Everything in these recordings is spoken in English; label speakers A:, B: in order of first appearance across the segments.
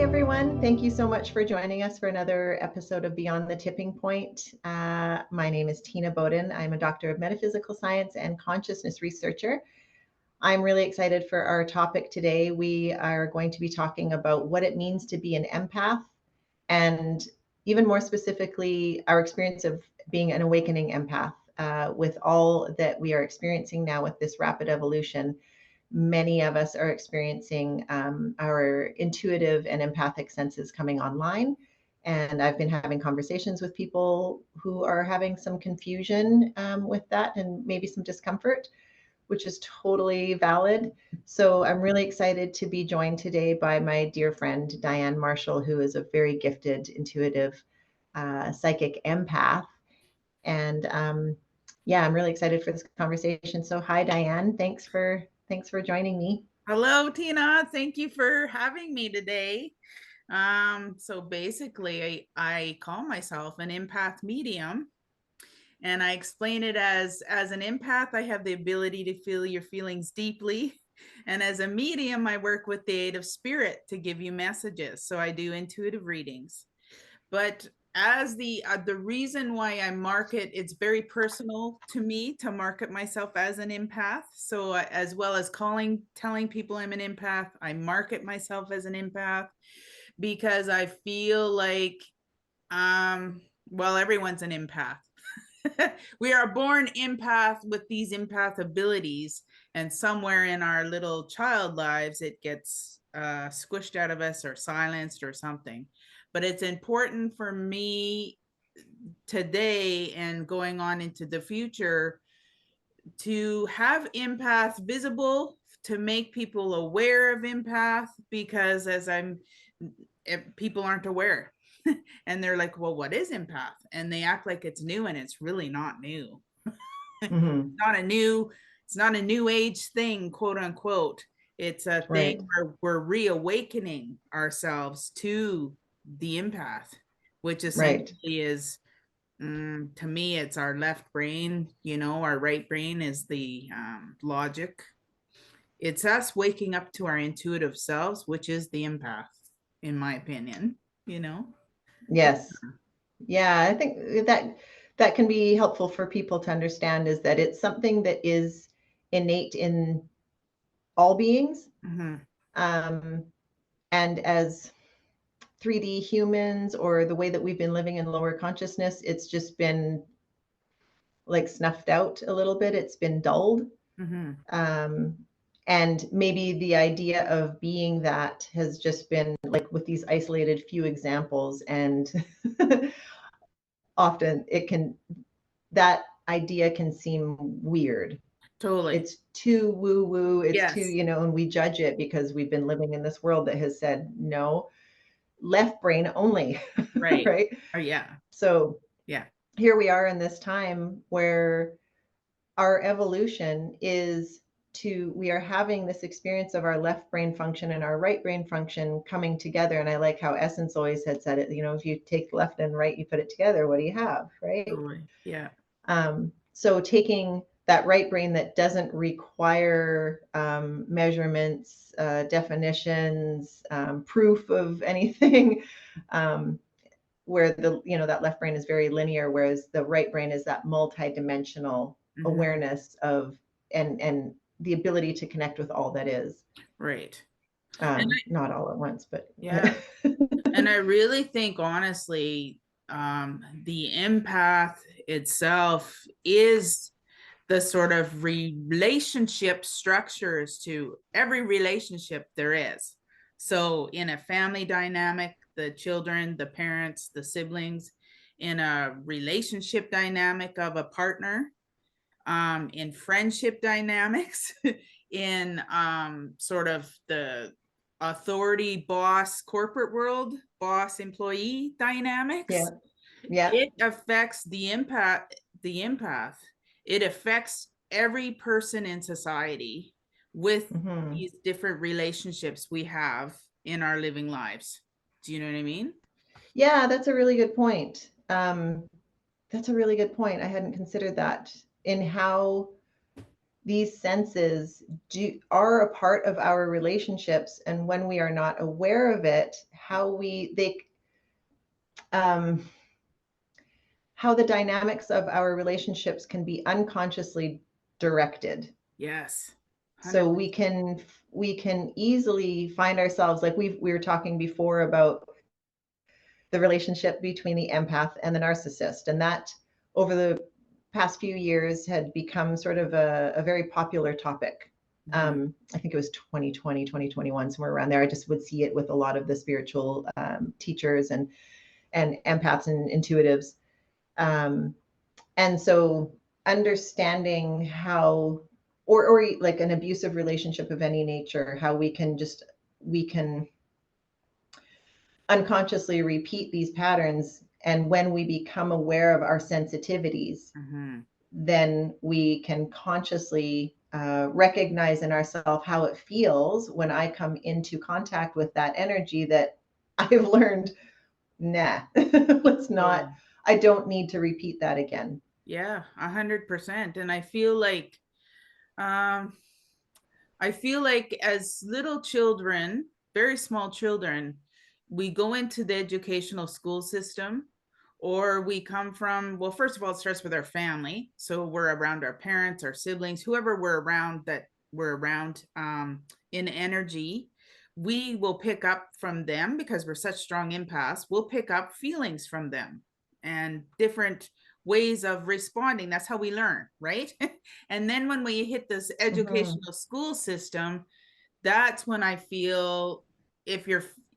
A: everyone. Thank you so much for joining us for another episode of Beyond the Tipping Point. My name is Tina Bowden. I'm a doctor of metaphysical science and consciousness researcher. I'm really excited for our topic today. We are going to be talking about what it means to be an empath, and even more specifically, our experience of being an awakening empath. With all that we are experiencing now with this rapid evolution, many of us are experiencing our intuitive and empathic senses coming online. And I've been having conversations with people who are having some confusion with that and maybe some discomfort, which is totally valid. So I'm really excited to be joined today by my dear friend, Diane Marshall, who is a very gifted, intuitive, psychic empath. And yeah, I'm really excited for this conversation. So hi, Diane. Thanks for joining me.
B: Hello, Tina. Thank you for having me today. So basically, I call myself an empath medium, and I explain it as an empath, I have the ability to feel your feelings deeply. And as a medium, I work with the aid of spirit to give you messages. So I do intuitive readings. But as the reason why I market, it's very personal to me to market myself as an empath. So as well as telling people I'm an empath, I market myself as an empath because I feel like, well, everyone's an empath. We are born empath with these empath abilities, and somewhere in our little child lives, it gets squished out of us or silenced or something. But it's important for me today and going on into the future to have empath visible, to make people aware of empath, because people aren't aware. And they're like, well, what is empath? And they act like it's new, and it's really not new.
A: Mm-hmm.
B: It's not a new age thing, quote unquote. It's a thing where we're reawakening ourselves to the empath, which essentially is, to me, it's our left brain. Our right brain is the logic. It's us waking up to our intuitive selves, which is the empath, in my opinion.
A: Yes. Yeah, I think that can be helpful for people to understand, is that it's something that is innate in all beings.
B: Mm-hmm.
A: And as 3D humans, or the way that we've been living in lower consciousness, it's just been like snuffed out a little bit. It's been dulled.
B: Mm-hmm.
A: And maybe the idea of being that has just been like with these isolated few examples, and often that idea can seem weird.
B: Totally.
A: It's too woo-woo. It's
B: Yes.
A: too, and we judge it because we've been living in this world that has said, no, left brain only.
B: Right.
A: Right.
B: Oh, yeah.
A: So
B: yeah,
A: here we are in this time where our evolution is we are having this experience of our left brain function and our right brain function coming together. And I like how Essence always had said it, if you take left and right, you put it together, what do you have? Right.
B: Totally. Yeah.
A: So taking that right brain that doesn't require measurements, definitions, proof of anything, where that left brain is very linear, whereas the right brain is that multidimensional awareness of and the ability to connect with all that is.
B: Right.
A: Not all at once, but
B: yeah. And I really think, honestly, the empath itself is the sort of relationship structures to every relationship there is. So in a family dynamic, the children, the parents, the siblings, in a relationship dynamic of a partner, in friendship dynamics, in sort of the authority boss corporate world, boss employee dynamics.
A: Yeah.
B: It affects the empath. It affects every person in society with these different relationships we have in our living lives. Do you know what I mean?
A: Yeah, that's a really good point. That's a really good point. I hadn't considered that, in how these senses are a part of our relationships, and when we are not aware of it, how the dynamics of our relationships can be unconsciously directed.
B: Yes. 100%.
A: So we can easily find ourselves, like we were talking before about the relationship between the empath and the narcissist, and that over the past few years had become sort of a very popular topic. I think it was 2020, 2021, somewhere around there. I just would see it with a lot of the spiritual teachers and empaths and intuitives. And so understanding how, or like an abusive relationship of any nature, how we can unconsciously repeat these patterns. And when we become aware of our sensitivities, then we can consciously recognize in ourselves how it feels when I come into contact with that energy that I've learned, nah, let's not, I don't need to repeat that again.
B: Yeah, 100%. And I feel like as little children, very small children, we go into the educational school system, or we come from, well, first of all, it starts with our family. So we're around our parents, our siblings, whoever we're around in energy. We will pick up from them, because we're such strong empaths. We'll pick up feelings from them and different ways of responding. That's how we learn, right? And then when we hit this educational school system, that's when I feel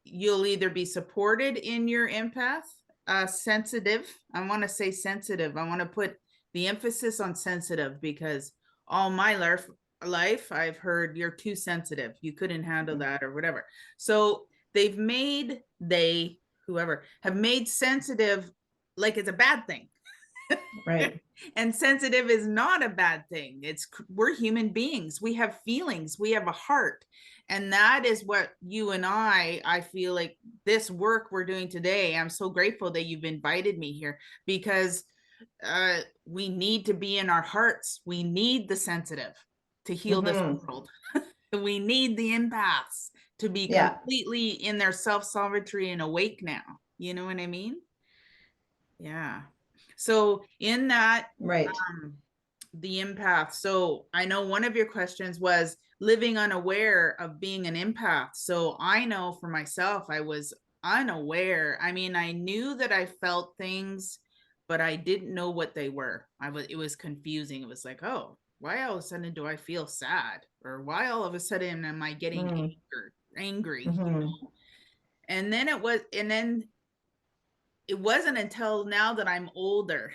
B: you'll either be supported in your empath, sensitive. I want to say sensitive. I want to put the emphasis on sensitive, because all my life I've heard you're too sensitive, you couldn't handle that, or whatever. So whoever have made sensitive like it's a bad thing.
A: Right.
B: And sensitive is not a bad thing. We're human beings. We have feelings. We have a heart. And that is what you and I feel like this work we're doing today, I'm so grateful that you've invited me here, because we need to be in our hearts. We need the sensitive to heal this world. We need the empaths to be completely in their self-sovereignty and awake now. You know what I mean? Yeah. So in that,
A: right.
B: The empath. So I know one of your questions was living unaware of being an empath. So I know for myself, I was unaware. I mean, I knew that I felt things, but I didn't know what they were. It was confusing. It was like, oh, why all of a sudden do I feel sad? Or why all of a sudden am I getting angry? You know? And then it wasn't until now that I'm older.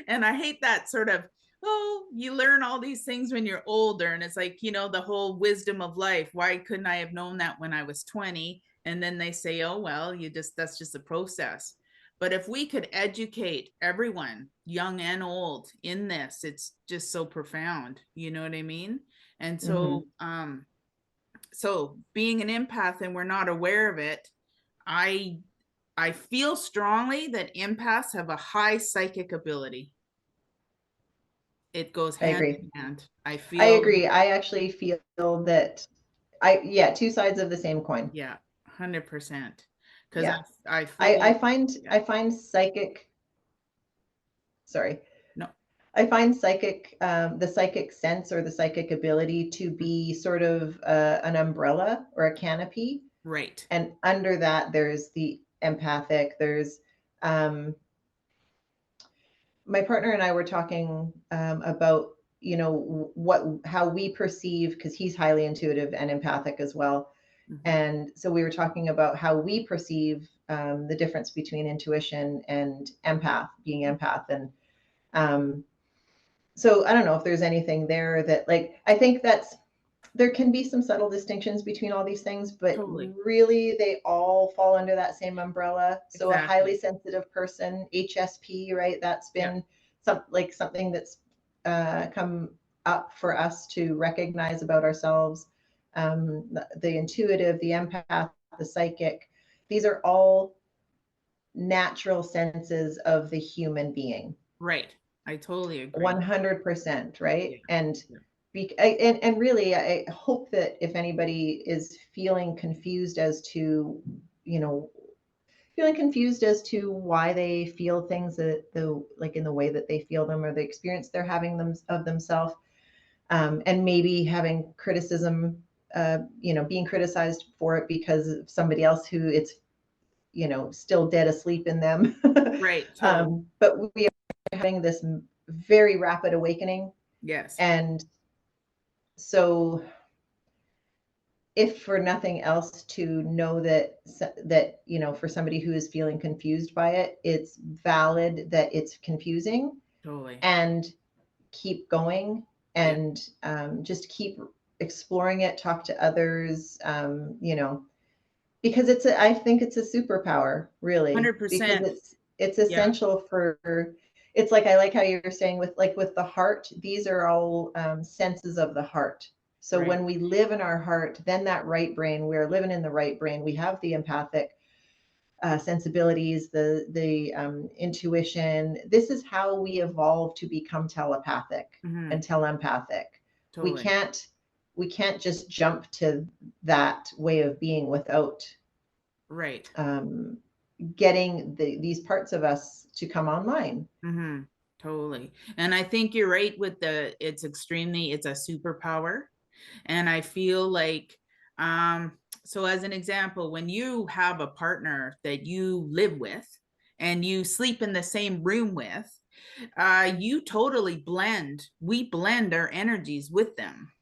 B: And I hate that sort of, oh, you learn all these things when you're older. And it's like, the whole wisdom of life. Why couldn't I have known that when I was 20? And then they say, oh, well, that's just a process. But if we could educate everyone, young and old, in this, it's just so profound. You know what I mean? And so, so being an empath and we're not aware of it, I feel strongly that empaths have a high psychic ability. It goes hand in hand. I
A: agree. I actually feel that two sides of the same coin.
B: Yeah, 100%. Because
A: I find psychic. Sorry.
B: No.
A: I find the psychic sense or the psychic ability to be sort of an umbrella or a canopy.
B: Right.
A: And under that, there's the empathic. There's my partner and I were talking about how we perceive, because he's highly intuitive and empathic as well. And so we were talking about how we perceive the difference between intuition and being empath. And so I don't know if there's anything there that, like, I think there can be some subtle distinctions between all these things, but really they all fall under that same umbrella. So a highly sensitive person, HSP, right? That's been something that's come up for us to recognize about ourselves. The intuitive, the empath, the psychic, these are all natural senses of the human being.
B: Right. I totally agree.
A: 100%, right? And And really, I hope that if anybody is feeling confused as to, feeling confused as to why they feel things that like in the way that they feel them, or the experience they're having them of themselves, and maybe having criticism, being criticized for it because of somebody else who it's, still dead asleep in them.
B: Right. Totally.
A: But we are having this very rapid awakening.
B: Yes.
A: And so, if for nothing else, to know that for somebody who is feeling confused by it, it's valid that it's confusing,
B: Totally.
A: and keep going,
B: Yeah.
A: and just keep exploring it, talk to others, because I think it's a superpower, really, because
B: 100%.
A: it's
B: Yeah.
A: essential for. It's like, I like how you're saying with the heart, these are all senses of the heart. So
B: Right.
A: when we live in our heart, then that right brain, we're living in the right brain. We have the empathic sensibilities, the intuition. This is how we evolve to become telepathic
B: Mm-hmm.
A: and telepathic. We
B: Totally.
A: can't we can't just jump to that way of being without
B: Right.
A: um, getting these parts of us to come online.
B: Mm-hmm. Totally. And I think you're right with it's a superpower. And I feel like, so as an example, when you have a partner that you live with and you sleep in the same room with, you totally we blend our energies with them.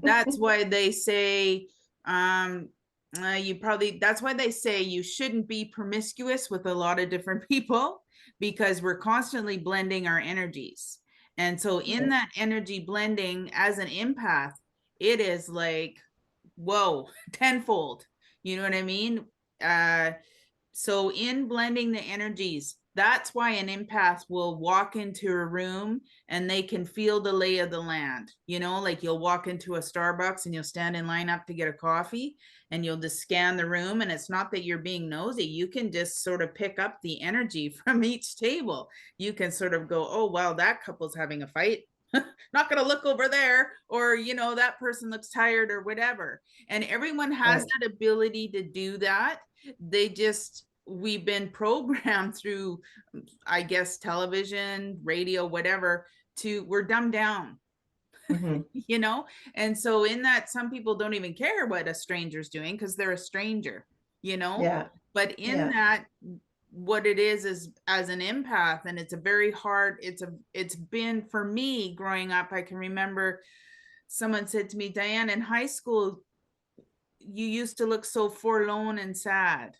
B: That's why they say, that's why they say you shouldn't be promiscuous with a lot of different people, because we're constantly blending our energies. And so in that energy blending, as an empath, it is like, whoa, tenfold. You know what I mean? uh so in blending the energies, that's why an empath will walk into a room and they can feel the lay of the land. Like you'll walk into a Starbucks and you'll stand in line up to get a coffee, and you'll just scan the room, and it's not that you're being nosy. You can just sort of pick up the energy from each table. You can sort of go, oh wow, that couple's having a fight, not going to look over there, or that person looks tired or whatever. And everyone has
A: Right.
B: that ability to do that. We've been programmed through, I guess, television, radio, whatever, we're dumbed down.
A: Mm-hmm.
B: you know and so in that, some people don't even care what a stranger's doing because they're a stranger. you know
A: Yeah.
B: but in
A: Yeah.
B: that, what it is as an empath, and it's a very hard, it's been for me growing up. I can remember someone said to me, Diane, in high school you used to look so forlorn and sad.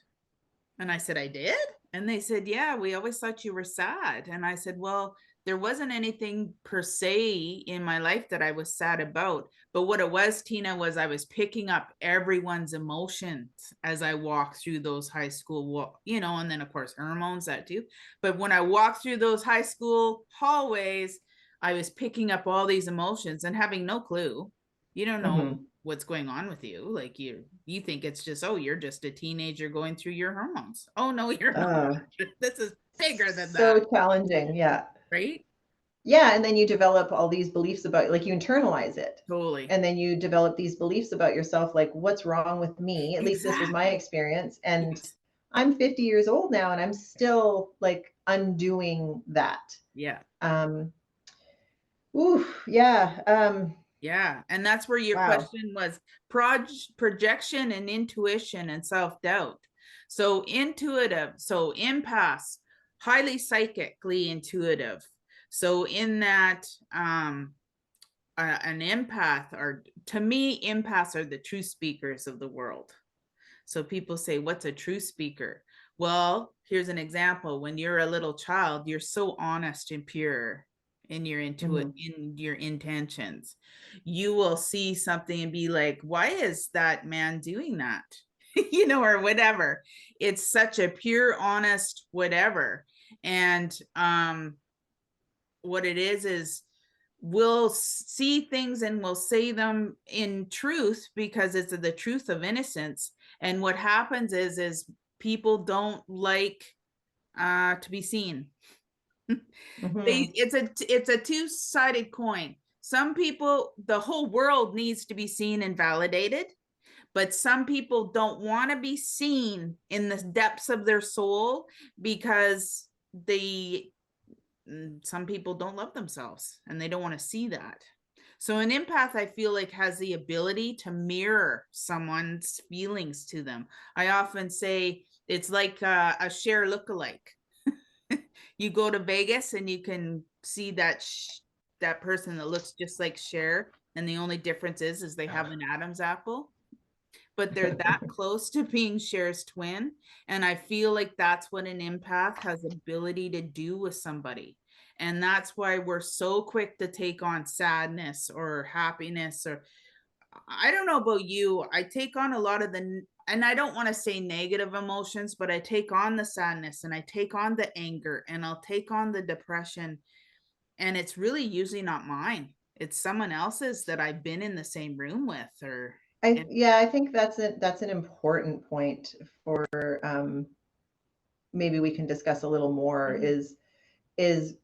B: And I said, I did? And they said, yeah, we always thought you were sad. And I said, well, there wasn't anything per se in my life that I was sad about. But what it was, Tina, was I was picking up everyone's emotions as I walked through those high school, and then of course hormones, that too. But when I walked through those high school hallways, I was picking up all these emotions and having no clue. You don't know
A: Mm-hmm.
B: what's going on with you. Like you think it's just, oh, you're just a teenager going through your hormones. Oh no, you're not.
A: Uh,
B: This is bigger than that.
A: so challenging. Yeah.
B: Right.
A: Yeah. And then you develop all these beliefs about, like, you internalize it.
B: Totally.
A: And then you develop these beliefs about yourself, like, what's wrong with me? At least this was my
B: Exactly.
A: experience. And
B: Yes.
A: I'm 50 years old now, and I'm still like undoing that.
B: Yeah.
A: Um, ooh, yeah.
B: Yeah. And that's where your
A: Wow.
B: question was, projection and intuition and self-doubt. So intuitive, so empaths, highly psychically intuitive. So in that, an empath, or to me, empaths are the true speakers of the world. So people say, what's a true speaker? Well, here's an example. When you're a little child, you're so honest and pure in your
A: Mm-hmm.
B: in your intentions. You will see something and be like, why is that man doing that? Or whatever. It's such a pure, honest, whatever. And what it is we'll see things and we'll say them in truth because it's the truth of innocence. And what happens is people don't like to be seen.
A: Mm-hmm.
B: It's a two-sided coin. some people, the whole world needs to be seen and validated, but some people don't want to be seen in the depths of their soul because some people don't love themselves and they don't want to see that. So an empath, I feel like, has the ability to mirror someone's feelings to them. I often say it's like a Cher lookalike. You go to Vegas and you can see that person that looks just like Cher, and the only difference is they have an Adam's apple, but they're that close to being Cher's twin. And I feel like that's what an empath has ability to do with somebody. And that's why we're so quick to take on sadness or happiness, or I don't know about you. I take on a lot of and I don't want to say negative emotions, but I take on the sadness and I take on the anger and I'll take on the depression. And it's really usually not mine. It's someone else's that I've been in the same room with, or
A: I think that's an important point for maybe we can discuss a little more.
B: Mhm.
A: Is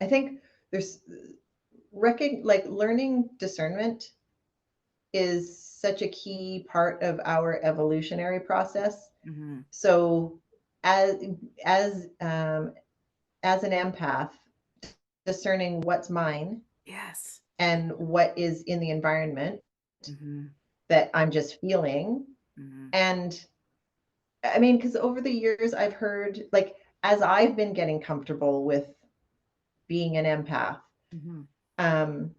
A: I think there's like learning discernment is such a key part of our evolutionary process.
B: Mhm.
A: So as as um, as an empath, discerning what's mine
B: Yes.
A: and what is in the environment
B: Mhm.
A: that I'm just feeling.
B: Mhm.
A: And I mean, because over the years, I've heard, like, as I've been getting comfortable with being an empath,
B: Mhm.
A: um,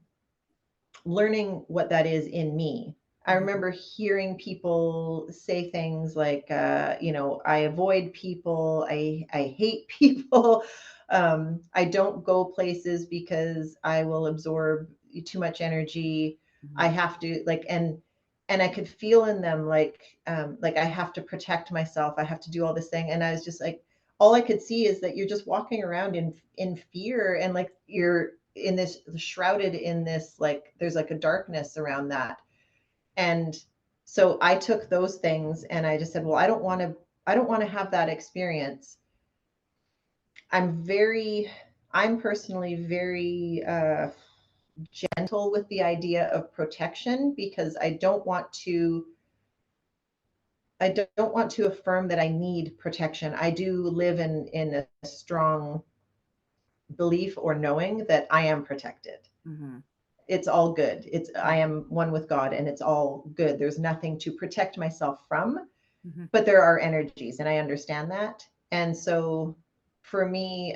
A: learning what that is in me. I
B: Mhm.
A: remember hearing people say things like, I avoid people, I hate people, I don't go places because I will absorb too much energy. I
B: Mhm.
A: have to like, and I could feel in them like I have to protect myself. I have to do all this thing, and I was just like, all I could see is that you're just walking around in fear, and like you're in this shrouded in this, like there's like a darkness around that. And so I took those things and I just said, well, I don't want to have that experience. I'm personally very gentle with the idea of protection, because I don't want to affirm that I need protection. I do live in a strong belief or knowing that I am protected.
B: Mhm.
A: It's all good. I am one with God and it's all good. There's nothing to protect myself from,
B: Mhm.
A: but there are energies and I understand that. And so for me,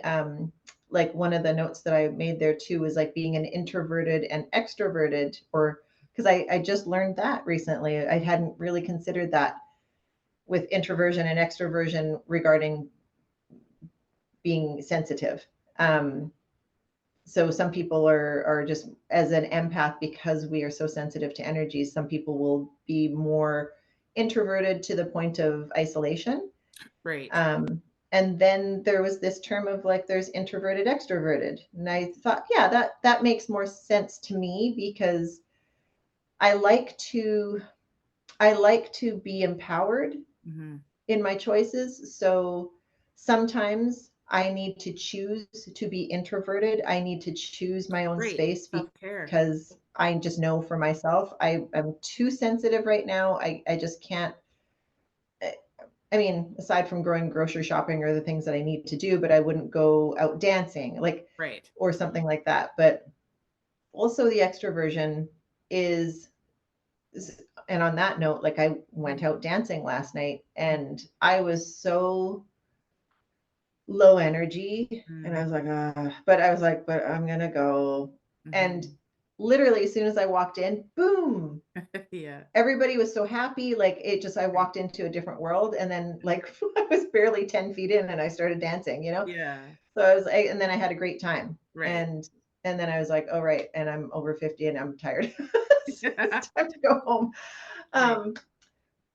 A: like one of the notes that I made there too was like being an introverted and extroverted, or because I just learned that recently. I hadn't really considered that with introversion and extroversion regarding being sensitive. Um, so some people are just, as an empath, because we are so sensitive to energies, some people will be more introverted to the point of isolation.
B: Right.
A: And then there was this term of like there's introverted extroverted, and I thought, yeah, that makes more sense to me, because i like to I like to be empowered
B: Mhm.
A: in my choices. So sometimes I need to choose to be introverted. I need to choose my own
B: Great.
A: space
B: Self-care.
A: because I just know for myself, I'm too sensitive right now. I just can't. I mean, aside from going grocery shopping or the things that I need to do, but I wouldn't go out dancing, like,
B: Right.
A: or something like that. But also the extroversion is, and on that note, like I went
B: Mhm.
A: out dancing last night and I was so low energy. And I
B: Mhm.
A: was like, but I was like, but I'm going to go. And
B: Mhm.
A: literally, as soon as I walked in, boom,
B: Yeah.
A: everybody was so happy. Like it just, I
B: Right.
A: walked into a different world. And then, like, I was barely 10 feet in and I started dancing.
B: Yeah.
A: So I was like, and then I had a great time.
B: Right.
A: And then I was like, oh, right. And I'm over 50 and I'm tired. So it's time to go home.
B: Right.
A: Um,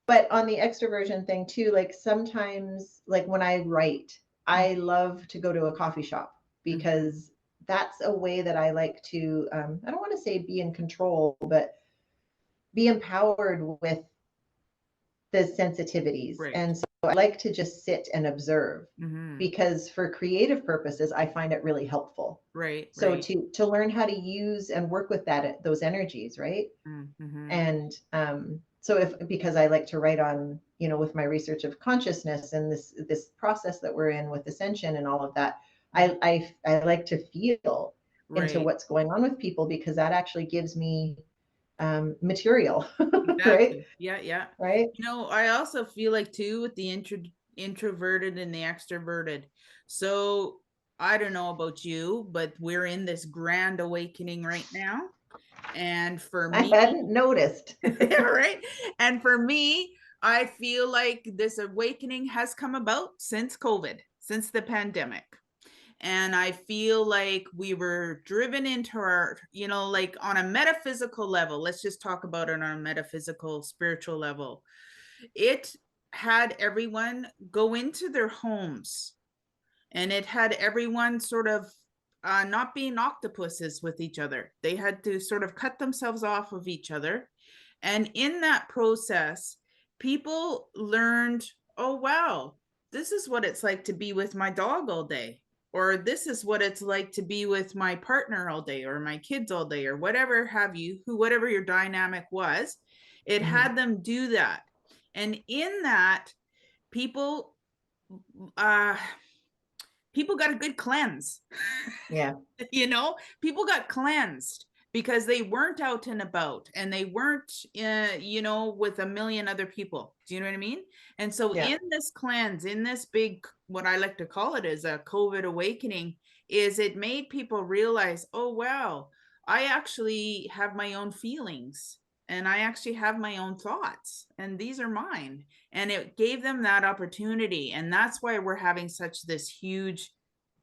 A: but on the extroversion thing too, like sometimes, like when I write,
B: Mhm.
A: I love to go to a coffee shop,
B: Mhm.
A: because that's a way that I like to, I don't want to say be in control, but be empowered with the sensitivities.
B: Right.
A: And so I like to just sit and observe, because for creative purposes, I find it really helpful.
B: Right.
A: So
B: Right.
A: to learn how to use and work with those energies, right? And so because I like to write on, with my research of consciousness and this process that we're in with ascension and all of that, I like to feel into what's going on with people, because that actually gives me material. Right?
B: Exactly. Yeah. Yeah.
A: Right?
B: I also feel like too with the introverted and the extroverted. So I don't know about you, but we're in this grand awakening right now. And for
A: I
B: me,
A: hadn't noticed.
B: right? And for me, I feel like this awakening has come about since COVID, since the pandemic. And I feel like we were driven into our, like on a metaphysical level, let's just talk about it on a metaphysical, spiritual level. It had everyone go into their homes, and it had everyone sort of not being octopuses with each other. They had to sort of cut themselves off of each other. And in that process, people learned, oh, wow, this is what it's like to be with my dog all day. Or this is what it's like to be with my partner all day, or my kids all day, or whatever have you, whatever your dynamic was. It had them do that. And in that, people people got a good cleanse.
A: Yeah.
B: People got cleansed because they weren't out and about, and they weren't, with a million other people. Do you know what I mean? And so in this cleanse, in this big, what I like to call it is a COVID awakening, is it made people realize, oh, wow, I actually have my own feelings, and I actually have my own thoughts, and these are mine. And it gave them that opportunity. And that's why we're having such this huge,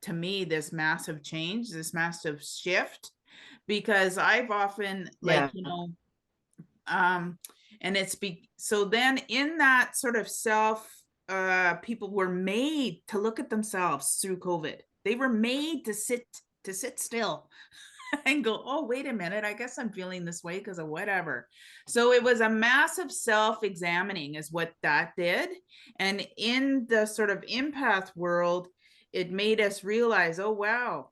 B: to me, this massive change, this massive shift, because I've often and so then in that sort of self, people were made to look at themselves through COVID. They were made to sit still and go, oh, wait a minute, I guess I'm feeling this way because of whatever. So it was a massive self-examining is what that did. And in the sort of empath world, it made us realize, oh, wow,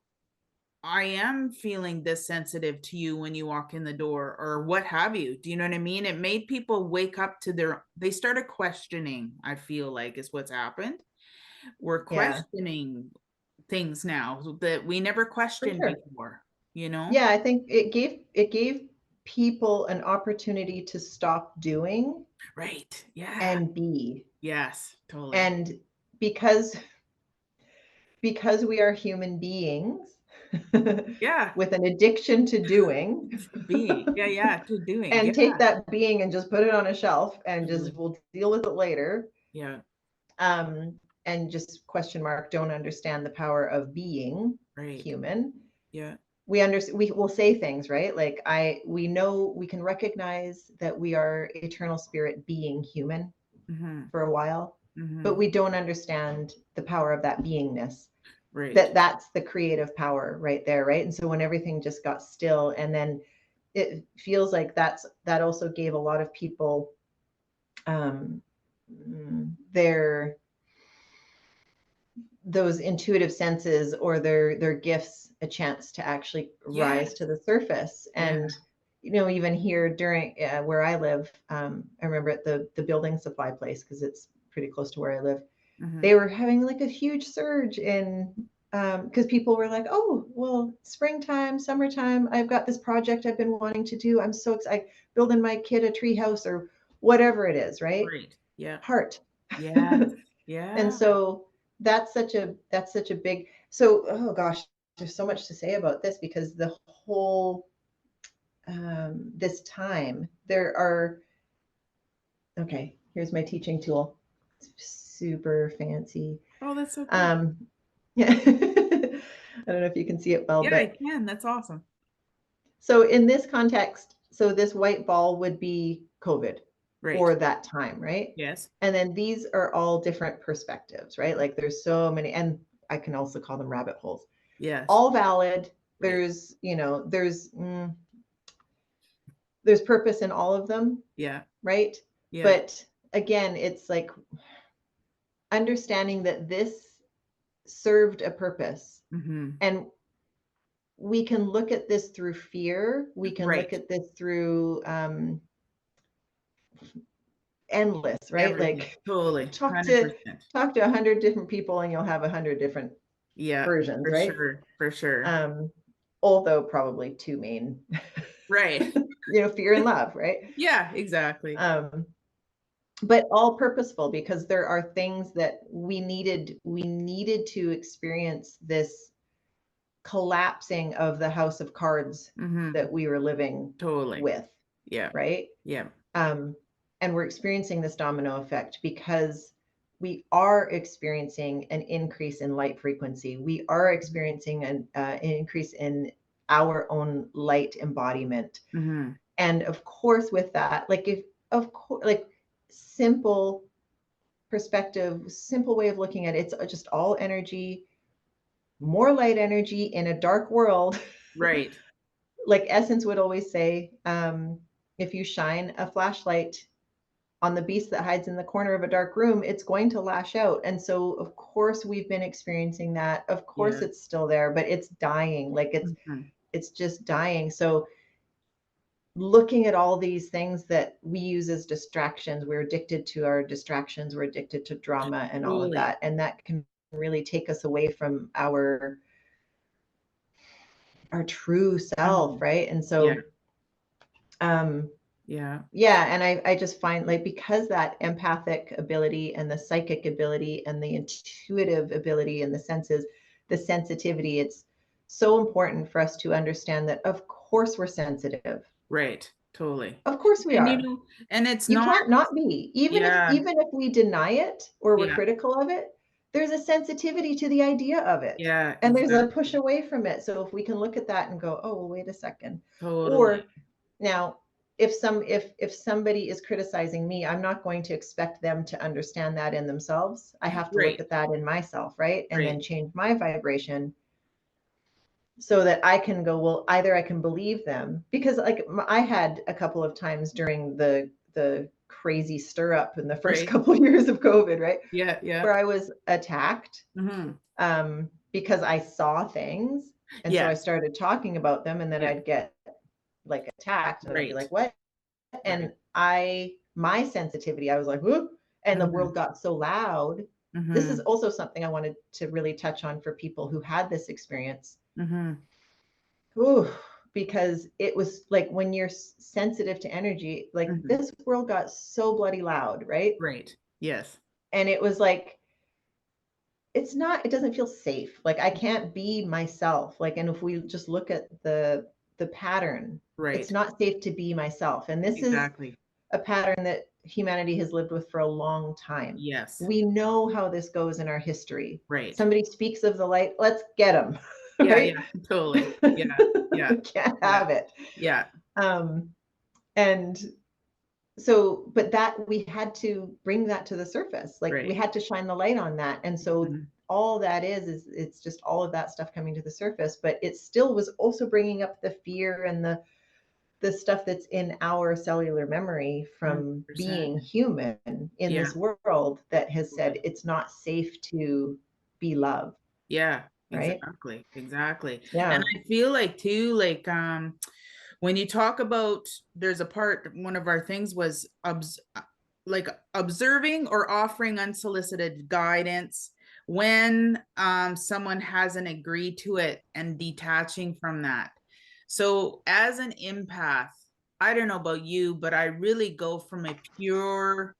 B: I am feeling this sensitive to you when you walk in the door, or what have you. Do you know what I mean? It made people wake up to they started questioning, I feel like, is what's happened. We're questioning things now that we never questioned before,
A: Yeah, I think it gave people an opportunity to stop doing.
B: Right. Yeah.
A: And be.
B: Yes, totally.
A: And because we are human beings, with an addiction to doing,
B: being, to doing,
A: and take that being and just put it on a shelf and just we'll deal with it later.
B: Yeah.
A: And just question mark, don't understand the power of being human.
B: Yeah.
A: We will say things, right? Like we know, we can recognize that we are eternal spirit being human for a while, but we don't understand the power of that beingness. Right. That's the creative power right there, right? And so when everything just got still, and then it feels like that also gave a lot of people those intuitive senses or their gifts a chance to actually rise to the surface. And even here during where I live, I remember at the building supply place, because it's pretty close to where I live, they were having like a huge surge in because people were like, oh, well, springtime, summertime, I've got this project I've been wanting to do. I'm so excited, building my kid a tree house or whatever it is, right?
B: Yeah.
A: Heart.
B: Yeah. Yeah.
A: And so that's such a big, so, oh gosh, there's so much to say about this, because the whole this time okay, here's my teaching tool. It's super fancy.
B: Oh, that's so cool.
A: Yeah. I don't know if you can see it well, but
B: I can. That's awesome.
A: So in this context, so this white ball would be COVID for that time, right?
B: Yes.
A: And then these are all different perspectives, right? Like there's so many, and I can also call them rabbit holes.
B: Yes.
A: All valid. There's, there's purpose in all of them.
B: Yeah.
A: Right.
B: Yeah.
A: But again, it's like understanding that this served a purpose. And we can look at this through fear. We can look at this through endless, right?
B: Everything.
A: Like
B: Totally.
A: talk
B: 100%.
A: to 100 different people and you'll have 100 different versions,
B: for
A: right?
B: sure. For sure.
A: Although probably two main,
B: right.
A: Fear and love, right?
B: Yeah, exactly.
A: But all purposeful, because there are things that we needed to experience this collapsing of the house of cards that we were living with.
B: Yeah.
A: Right.
B: Yeah.
A: And we're experiencing this domino effect because we are experiencing an increase in light frequency. We are experiencing an increase in our own light embodiment. And of course, with that, simple perspective, simple way of looking at it, it's just all energy, more light energy in a dark world.
B: Right.
A: Like Essence would always say, if you shine a flashlight on the beast that hides in the corner of a dark room, it's going to lash out. And so, of course, we've been experiencing that. Of course, it's still there, but it's dying. Like it's just dying. So looking at all these things that we use as distractions, we're addicted to our distractions, we're addicted to drama and all of that. And that can really take us away from our true self, right? And so and I just find, like, because that empathic ability and the psychic ability and the intuitive ability and the senses, the sensitivity, it's so important for us to understand that of course we're sensitive.
B: Right. Totally.
A: Of course we are.
B: And it's
A: you can't not be, even if we deny it or we're critical of it. There's a sensitivity to the idea of it. And there's a push away from it. So if we can look at that and go, oh, well, wait a second. Or now, if somebody is criticizing me, I'm not going to expect them to understand that in themselves. I have to look at that in myself, right? And then change my vibration so that I can go, well, either I can believe them, because like I had a couple of times during the crazy stir up in the first couple of years of COVID, right? Where I was attacked because I saw things. And so I started talking about them, and then I'd get like attacked, and I'd be like, what? And my sensitivity, I was like, whoop, and the world got so loud. This is also something I wanted to really touch on for people who had this experience. Ooh, because it was like, when you're sensitive to energy, like this world got so bloody loud, right?
B: Right. Yes.
A: And it was like, it doesn't feel safe. Like I can't be myself. Like, and if we just look at the pattern, it's not safe to be myself. And this is a pattern that humanity has lived with for a long time.
B: Yes.
A: We know how this goes in our history.
B: Right.
A: Somebody speaks of the light, let's get them.
B: Yeah, totally. Yeah.
A: Can't have it.
B: Yeah.
A: And so, but that we had to bring that to the surface. Like we had to shine the light on that. And so all that is it's just all of that stuff coming to the surface, but it still was also bringing up the fear and the stuff that's in our cellular memory from 100%. Being human in this world that has said it's not safe to be loved.
B: Yeah,
A: right?
B: Exactly.
A: Yeah.
B: And I feel like too, like when you talk about, there's a part, one of our things was like observing or offering unsolicited guidance when someone hasn't agreed to it, and detaching from that. So as an empath, I don't know about you, but I really go from a pure,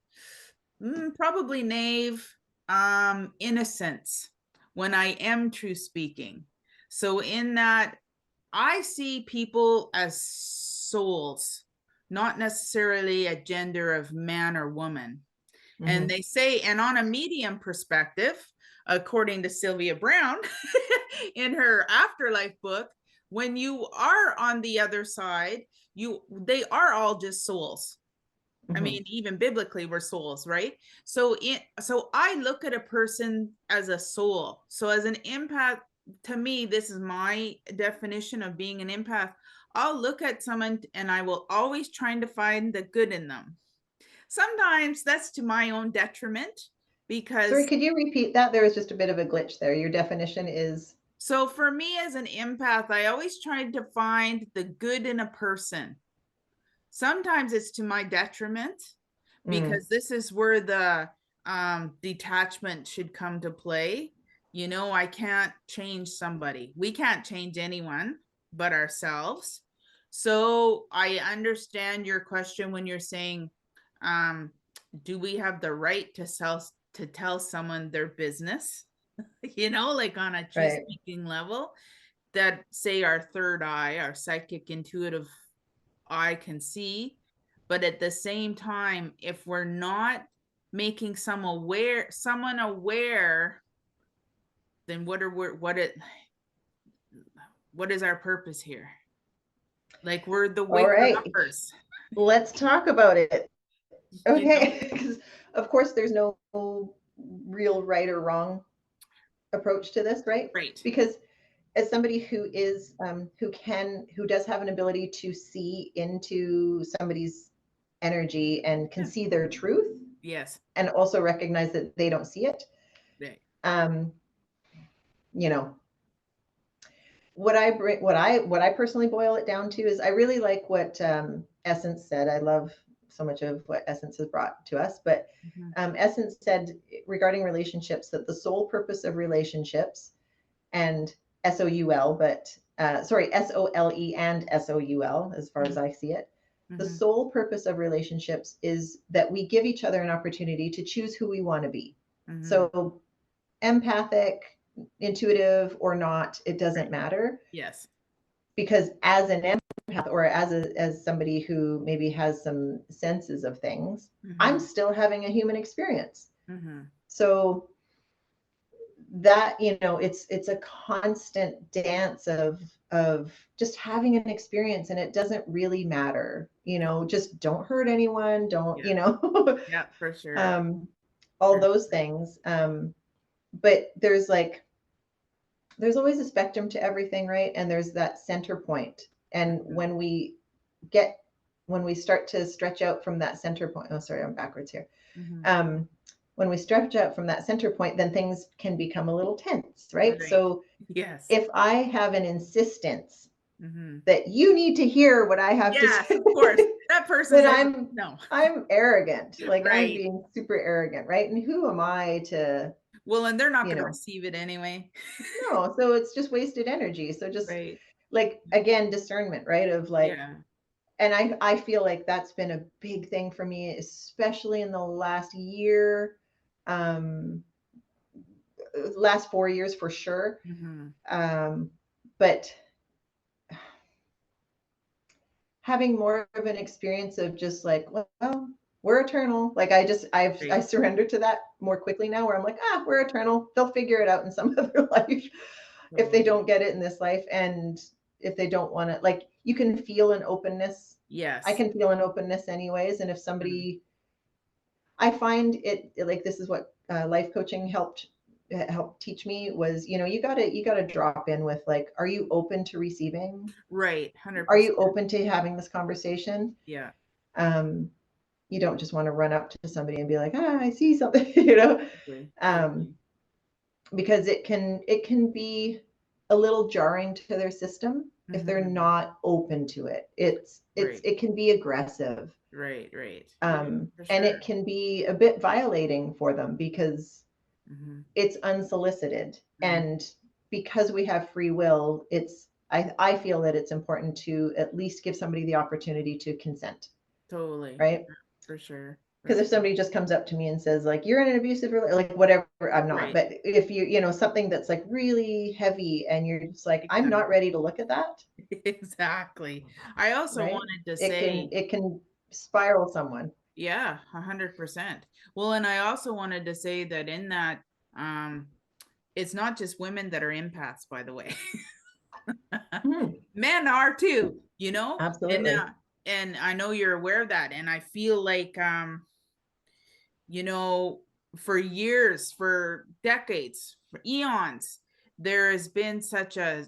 B: probably naive, innocence when I am true speaking. So in that, I see people as souls, not necessarily a gender of man or woman. And they say, and on a medium perspective, according to Sylvia Brown in her Afterlife book, when you are on the other side, they are all just souls. I mean, even biblically, we're souls, right? So I look at a person as a soul. So as an empath, to me, this is my definition of being an empath. I'll look at someone and I will always try to find the good in them. sometimes that's to my own detriment, because
A: Sorry, could you repeat that? There was just a bit of a glitch there. Your definition is?
B: so for me as an empath, I always tried to find the good in a person. Sometimes it's to my detriment, because this is where the detachment should come to play. You know, I can't change somebody. We can't change anyone but ourselves. So I understand your question when you're saying, do we have the right to tell someone their business? You know, like on a truth speaking level, that say our third eye, our psychic intuitive eye can see. But at the same time, if we're not making someone aware, then what is our purpose here? Like, we're the wake-uppers.
A: Let's talk about it. Okay,
B: You know?
A: because of course there's no real right or wrong approach to this, right?
B: Right.
A: Because as somebody who is who does have an ability to see into somebody's energy and can see their truth,
B: yes,
A: and also recognize that they don't see it,
B: right.
A: You know, what I personally boil it down to is, I really like what Essence said. I love so much of what Essence has brought to us, but Essence said regarding relationships that the sole purpose of relationships, and SOUL, but SOLE and SOUL, as far as I see it, the sole purpose of relationships is that we give each other an opportunity to choose who we want to be. So empathic, intuitive or not, it doesn't matter.
B: Yes.
A: Because as an empath, or as somebody who maybe has some senses of things, I'm still having a human experience. So that, you know, it's a constant dance of just having an experience, and it doesn't really matter, you know, just don't hurt anyone, don't, you know.
B: Yeah, for sure.
A: All those things. But there's always a spectrum to everything, right? And there's that center point. And when we start to stretch out from that center point, oh, sorry, I'm backwards here. When we stretch out from that center point, then things can become a little tense, right? So
B: yes,
A: if I have an insistence that you need to hear what I have to say,
B: of course, that person,
A: then I'm arrogant, like I'm being super arrogant, right? And who am I to?
B: Well, and they're not going to receive it anyway.
A: No, so it's just wasted energy. So just like, again, discernment, right? Of like, and I feel like that's been a big thing for me, especially in the last year, last 4 years for sure. But having more of an experience of just like, well, we're eternal. Like I surrender to that more quickly now, where I'm like, we're eternal. They'll figure it out in some other life if they don't get it in this life. And if they don't want to, like, you can feel an openness.
B: Yes.
A: I can feel an openness anyways. And if somebody, I find it like, this is what life coaching helped teach me was, you know, you gotta drop in with like, are you open to receiving?
B: Right. 100%.
A: Are you open to having this conversation?
B: Yeah.
A: You don't just want to run up to somebody and be like, I see something, you know, because it can be a little jarring to their system if they're not open to it. It can be aggressive.
B: Right.
A: And it can be a bit violating for them because it's unsolicited. And because we have free will, I feel that it's important to at least give somebody the opportunity to consent.
B: Totally.
A: Right.
B: For sure.
A: Because if somebody just comes up to me and says like, you're in an abusive relationship, like whatever, I'm not. But if you know, something that's like really heavy and you're just like, I'm not ready to look at that.
B: Exactly. I also wanted to say
A: it can spiral someone.
B: Yeah, 100%. Well, and I also wanted to say that in that, it's not just women that are empaths, by the way. Men are too, you know?
A: Absolutely.
B: And I know you're aware of that. And I feel like, you know, for years, for decades, for eons, there has been such a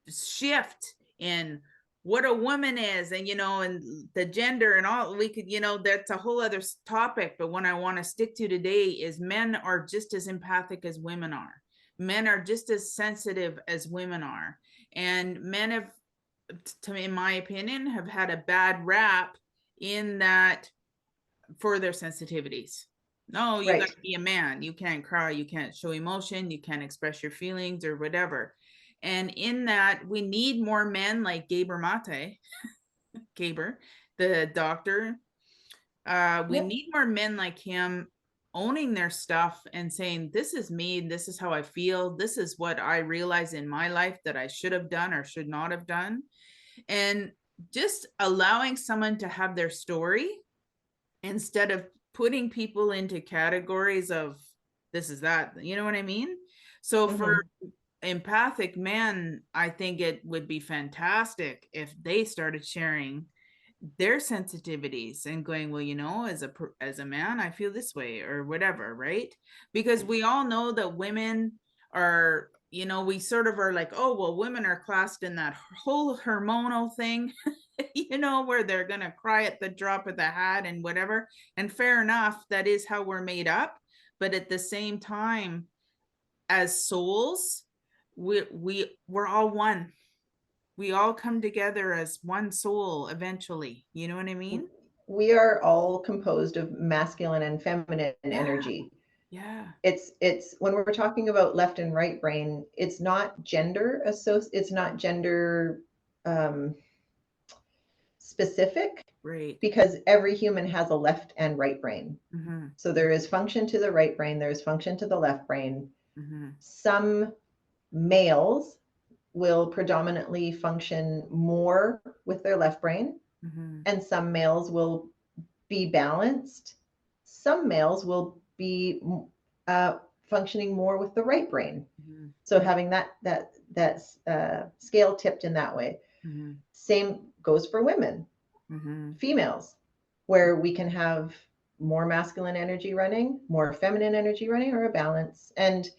B: shift in what a woman is, and and the gender and all, we could, that's a whole other topic. But what I want to stick to today is men are just as empathic as women are. Men are just as sensitive as women are. And men have, in my opinion, have had a bad rap in that for their sensitivities. No, you got to be a man. You can't cry. You can't show emotion. You can't express your feelings or whatever. And in that, we need more men like Gaber Mate, Gaber, the doctor. We need more men like him owning their stuff and saying, this is me, this is how I feel, this is what I realize in my life that I should have done or should not have done. And just allowing someone to have their story instead of putting people into categories of this is that, you know what I mean? So for empathic men, I think it would be fantastic if they started sharing their sensitivities and going, well, as a man, I feel this way or whatever, right? Because we all know that women are, we sort of are like, oh, well, women are classed in that whole hormonal thing, where they're going to cry at the drop of the hat and whatever. And fair enough, that is how we're made up. But at the same time, as souls, we're all one. We all come together as one soul eventually. You know what I mean?
A: We are all composed of masculine and feminine energy.
B: Yeah.
A: It's when we're talking about left and right brain, it's not gender it's not gender specific,
B: right?
A: Because every human has a left and right brain. So there is function to the right brain, there is function to the left brain. Some males will predominantly function more with their left brain, and some males will be balanced. Some males will be functioning more with the right brain. So having that scale tipped in that way. Same goes for women, females, where we can have more masculine energy running, more feminine energy running, or a balance. And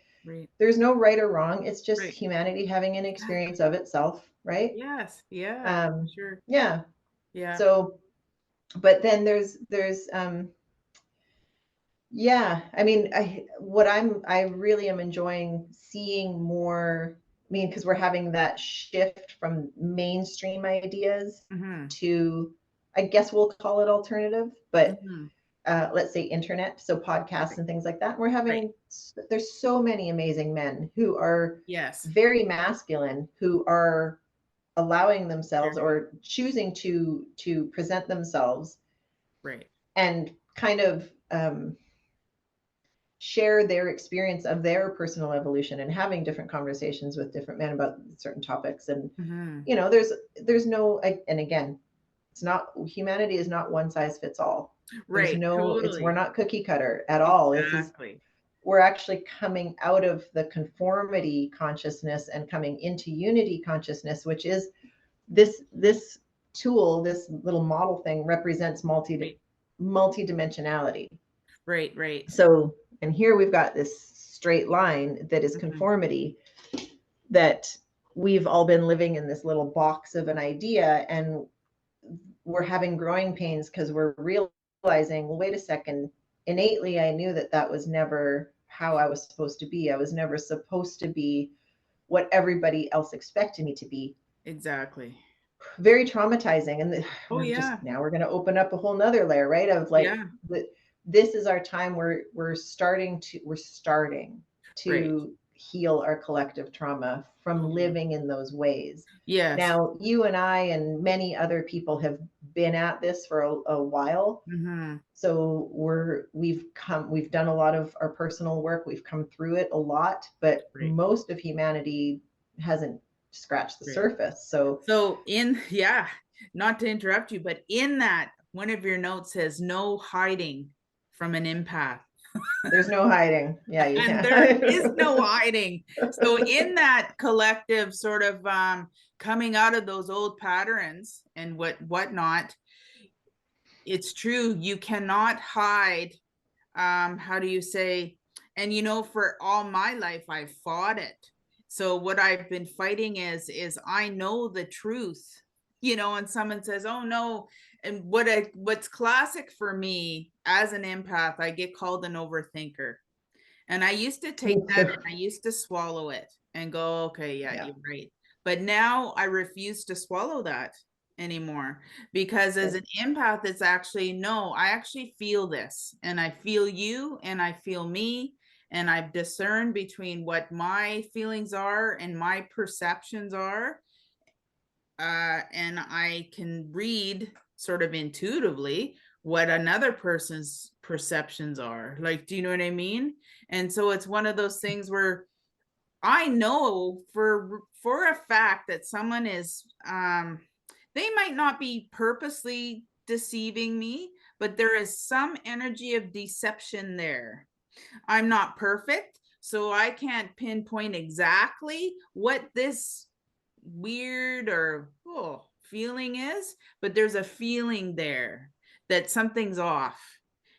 A: there's no right or wrong. It's just humanity having an experience of itself, right?
B: Yes. Yeah. Sure.
A: Yeah.
B: Yeah.
A: So, but then there's yeah, I mean, I really am enjoying seeing more. I mean, because we're having that shift from mainstream ideas to, I guess we'll call it alternative, but let's say internet, so podcasts and things like that. We're having, there's so many amazing men who are very masculine, who are allowing themselves or choosing to present themselves, and kind of share their experience of their personal evolution and having different conversations with different men about certain topics. And there's no, and again, it's not, humanity is not one size fits all. There's no, we're not cookie cutter at all. We're actually coming out of the conformity consciousness and coming into unity consciousness, which is this tool, this little model thing represents multi-dimensionality.
B: Right.
A: So, and here we've got this straight line that is conformity, that we've all been living in this little box of an idea, and we're having growing pains because we're realizing, well, wait a second, innately I knew that was never how I was supposed to be. I was never supposed to be what everybody else expected me to be.
B: Exactly.
A: Very traumatizing. And now we're going to open up a whole nother layer, right? Of like, this is our time where we're starting to heal our collective trauma from living in those ways. Now, you and I and many other people have been at this for a while. So we've done a lot of our personal work. We've come through it a lot, but most of humanity hasn't scratched the surface. So
B: not to interrupt you, but in that, one of your notes says no hiding from an empath.
A: There's no hiding. Yeah, you
B: and there is no hiding. So in that collective sort of coming out of those old patterns and whatnot, it's true. You cannot hide. How do you say? And for all my life, I've fought it. So what I've been fighting is I know the truth you know, and someone says, oh no. And what's classic for me as an empath, I get called an overthinker. And I used to take that and I used to swallow it and go, okay, yeah, you're right. But now I refuse to swallow that anymore, because as an empath, it's actually, no, I actually feel this, and I feel you, and I feel me, and I've discerned between what my feelings are and my perceptions are. And I can read sort of intuitively what another person's perceptions are. Like, do you know what I mean? And so it's one of those things where I know for a fact that someone is they might not be purposely deceiving me, but there is some energy of deception there. I'm not perfect, so I can't pinpoint exactly what this weird or feeling is, but there's a feeling there that something's off.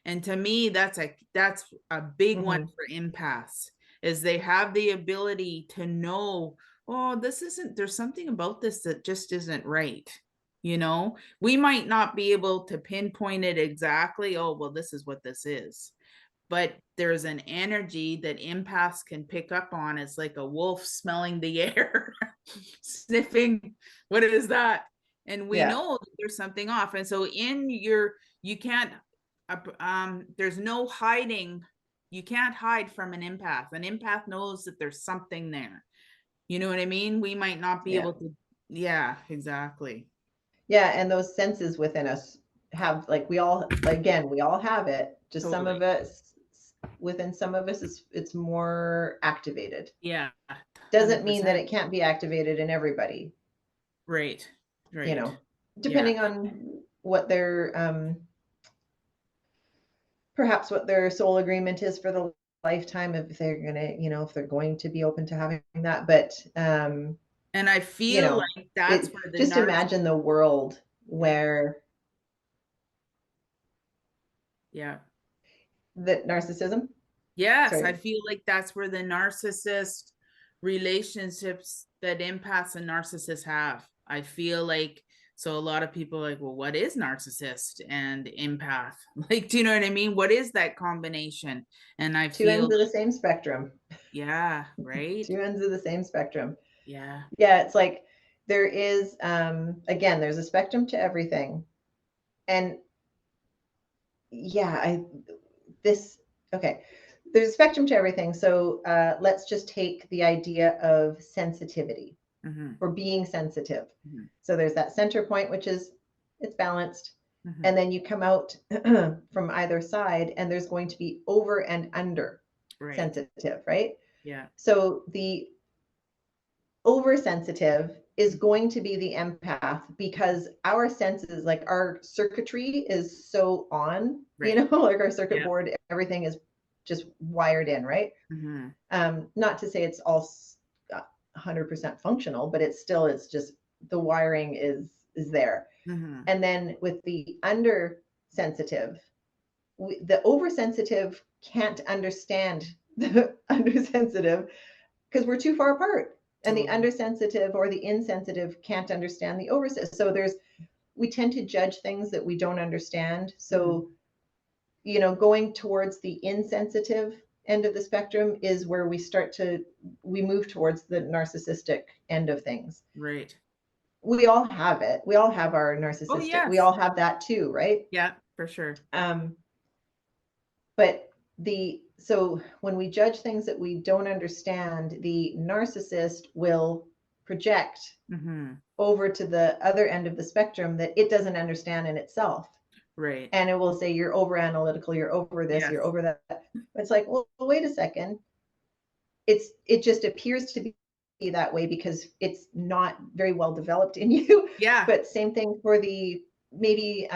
B: And to me, that's a big one for empaths, is they have the ability to know, oh, there's something about this that just isn't right. You know, we might not be able to pinpoint it exactly. Oh, well, this is what this is. But there's an energy that empaths can pick up on. It's like a wolf smelling the air, sniffing, what is that? And we know that there's something off. And so you can't, there's no hiding. You can't hide from an empath. An empath knows that there's something there. You know what I mean? We might not be able to. Yeah, exactly.
A: Yeah. And those senses within us have, like, we all have it. Just some of us, within some of us, it's more activated.
B: Yeah.
A: Doesn't mean that it can't be activated in everybody.
B: Right.
A: You know, depending on what their perhaps what their soul agreement is for the lifetime, if they're gonna, if they're going to be open to having that. But
B: and I feel like that's where
A: just imagine the world where the narcissism.
B: Yes, sorry. I feel like that's where the narcissist relationships that empaths and narcissists have. I feel like, so a lot of people are like, well, what is narcissist and empath? Like, do you know what I mean? What is that combination? And I
A: feel two ends of the same spectrum.
B: Yeah, right.
A: Two ends of the same spectrum.
B: Yeah.
A: Yeah, it's like there is again, there's a spectrum to everything. And yeah, okay. There's a spectrum to everything. So let's just take the idea of sensitivity or being sensitive. So there's that center point, which is, it's balanced. And then you come out from either side, and there's going to be over and under sensitive, right?
B: Yeah.
A: So the oversensitive is going to be the empath, because our senses, like our circuitry is so on, like our circuit board, everything is just wired in, right? Not to say it's all 100% functional, but it's just the wiring is there. And then with the undersensitive, the oversensitive can't understand the undersensitive because we're too far apart. And the undersensitive or the insensitive can't understand the oversensitive. So we tend to judge things that we don't understand. So, going towards the insensitive end of the spectrum is where we move towards the narcissistic end of things. Right. We all have it. We all have our narcissistic. We all have that too, right?
B: Yeah, for sure.
A: But so when we judge things that we don't understand, the narcissist will project over to the other end of the spectrum that it doesn't understand in itself.
B: Right.
A: And it will say, you're over analytical, you're over this, you're over that. It's like, well, wait a second. It just appears to be that way because it's not very well developed in you.
B: Yeah.
A: But same thing for the maybe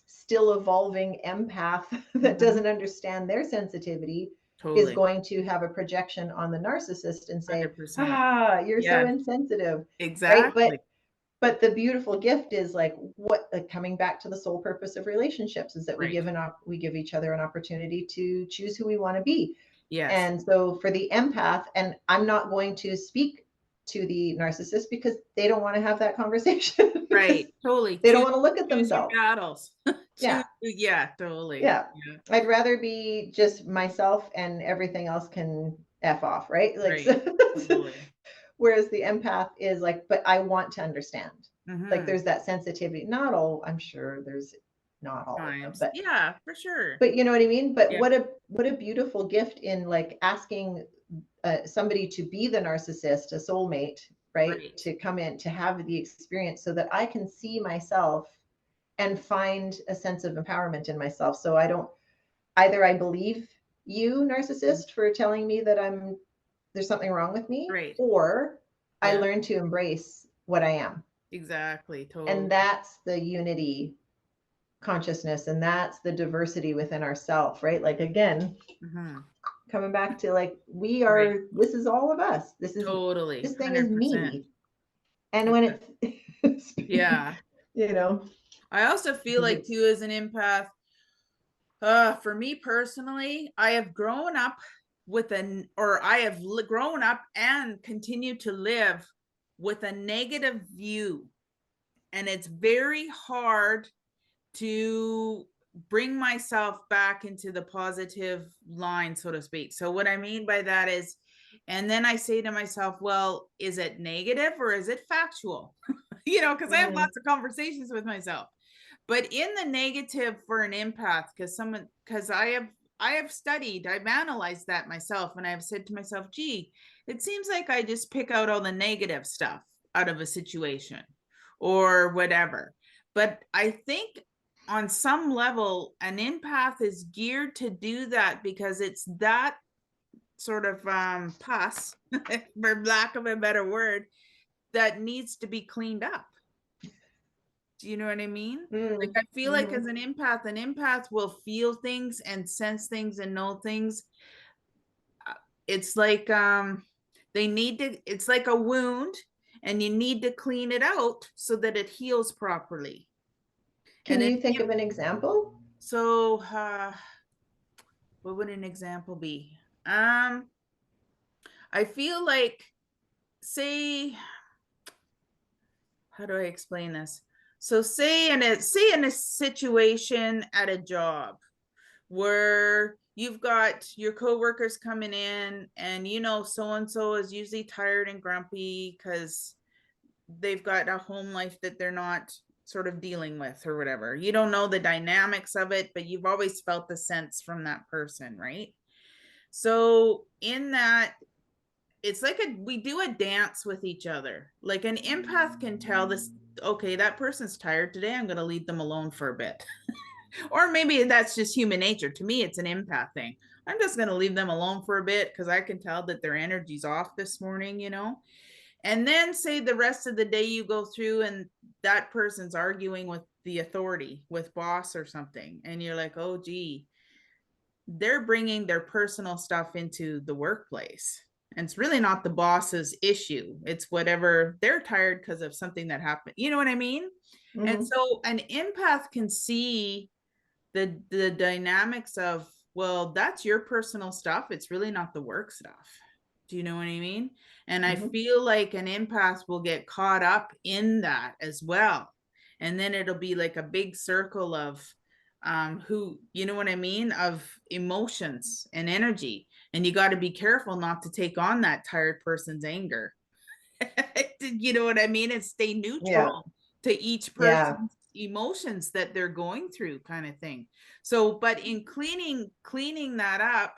A: still evolving empath that doesn't understand their sensitivity is going to have a projection on the narcissist and say, 100%. You're so insensitive.
B: Exactly.
A: Right? But the beautiful gift is like coming back to the sole purpose of relationships is that we give each other an opportunity to choose who we want to be. Yes. And so for the empath, and I'm not going to speak to the narcissist because they don't want to have that conversation.
B: Right. Totally.
A: They don't want to look at
B: Choose your
A: themselves.
B: battles.
A: Yeah.
B: Yeah, totally.
A: Yeah.
B: Yeah.
A: I'd rather be just myself and everything else can F off, right? Like,
B: Right. Totally.
A: whereas the empath is like, but I want to understand. Like,
B: Mm-hmm.
A: there's that sensitivity. Not all, I'm sure there's not all of them,
B: Times. Yeah, for sure.
A: but you know what I mean? But
B: Yeah.
A: what a beautiful gift in like asking somebody to be the narcissist, a soulmate, right?
B: Right.
A: To come in to have the experience so that I can see myself and find a sense of empowerment in myself. So I don't, either I believe you, narcissist, for telling me that there's something wrong with me,
B: Right.
A: or I
B: Yeah.
A: learn to embrace what I am.
B: Exactly. Totally.
A: And that's the unity consciousness, and that's the diversity within ourself, right? Like, again,
B: Mm-hmm.
A: coming back to like, we are,
B: Right.
A: this is all of us. This
B: Totally.
A: thing is
B: 100%.
A: me. And when it's,
B: Yeah.
A: you know,
B: I also feel like too, as an empath, for me personally, I have grown up grown up and continue to live with a negative view. And it's very hard to bring myself back into the positive line, so to speak. So what I mean by that is, and then I say to myself, well, is it negative or is it factual? Because I have lots of conversations with myself. But in the negative for an empath, because I have studied, I've analyzed that myself, and I've said to myself, gee, it seems like I just pick out all the negative stuff out of a situation or whatever. But I think on some level, an empath is geared to do that because it's that sort of pus, for lack of a better word, that needs to be cleaned up. Do you know what I mean? Like, I feel like as an empath will feel things and sense things and know things. It's like it's like a wound, and you need to clean it out so that it heals properly.
A: Can you think of an example?
B: So what would an example be? I feel like, say, how do I explain this? So say in a situation at a job where you've got your coworkers coming in, and so and so is usually tired and grumpy because they've got a home life that they're not sort of dealing with or whatever. You don't know the dynamics of it, but you've always felt the sense from that person, right? So in that, it's like we do a dance with each other. Like, an empath can tell this, okay, that person's tired today, I'm going to leave them alone for a bit. Or maybe that's just human nature. To me, it's an empath thing. I'm just going to leave them alone for a bit because I can tell that their energy's off this morning, And then say the rest of the day you go through and that person's arguing with the authority, with boss or something. And you're like, oh, gee, they're bringing their personal stuff into the workplace. And it's really not the boss's issue. It's whatever, they're tired because of something that happened. You know what I mean? And so an empath can see the dynamics of, well, that's your personal stuff. It's really not the work stuff. Do you know what I mean? And I feel like an empath will get caught up in that as well. And then it'll be like a big circle of who, you know what I mean, of emotions and energy. And you got to be careful not to take on that tired person's anger. You know what I mean? And stay neutral to each person's emotions that they're going through, kind of thing. So, but in cleaning that up,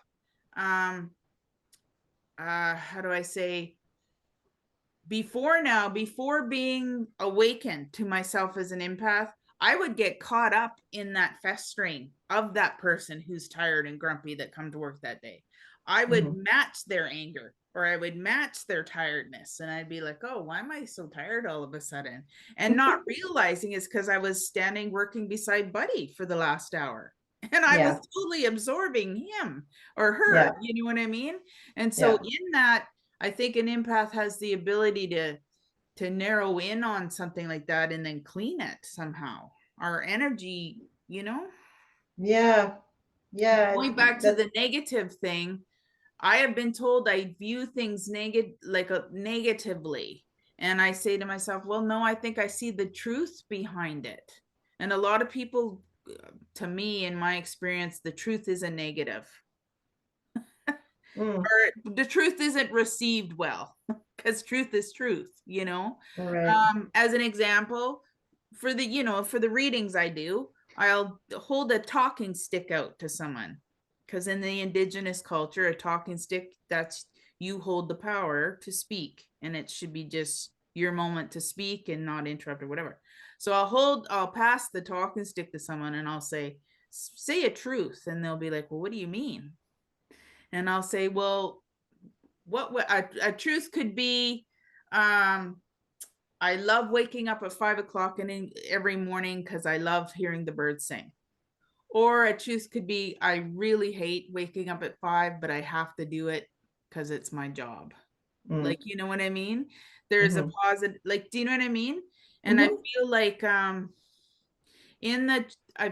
B: how do I say, before being awakened to myself as an empath, I would get caught up in that festering of that person who's tired and grumpy that come to work that day. I would match their anger, or I would match their tiredness. And I'd be like, oh, why am I so tired all of a sudden? And not realizing it's because I was standing working beside Buddy for the last hour. And I was totally absorbing him or her, you know what I mean? And so in that, I think an empath has the ability to narrow in on something like that and then clean it somehow. Our energy,
A: Yeah.
B: Going back to the negative thing, I have been told I view things negatively. And I say to myself, well, no, I think I see the truth behind it. And a lot of people, to me, in my experience, the truth is a negative.
A: Mm.
B: Or the truth isn't received well, because truth is truth,
A: Right.
B: As an example, for the readings I do, I'll hold a talking stick out to someone, because in the indigenous culture, a talking stick, that's, you hold the power to speak, and it should be just your moment to speak and not interrupt or whatever. So I'll pass the talking stick to someone and I'll say a truth, and they'll be like, well, what do you mean? And I'll say, well, what a truth could be, I love waking up at 5 o'clock every morning because I love hearing the birds sing. Or a truth could be, I really hate waking up at 5, but I have to do it because it's my job.
A: Mm.
B: Like, you know what I mean? There's a positive, like, do you know what I mean? And I feel like I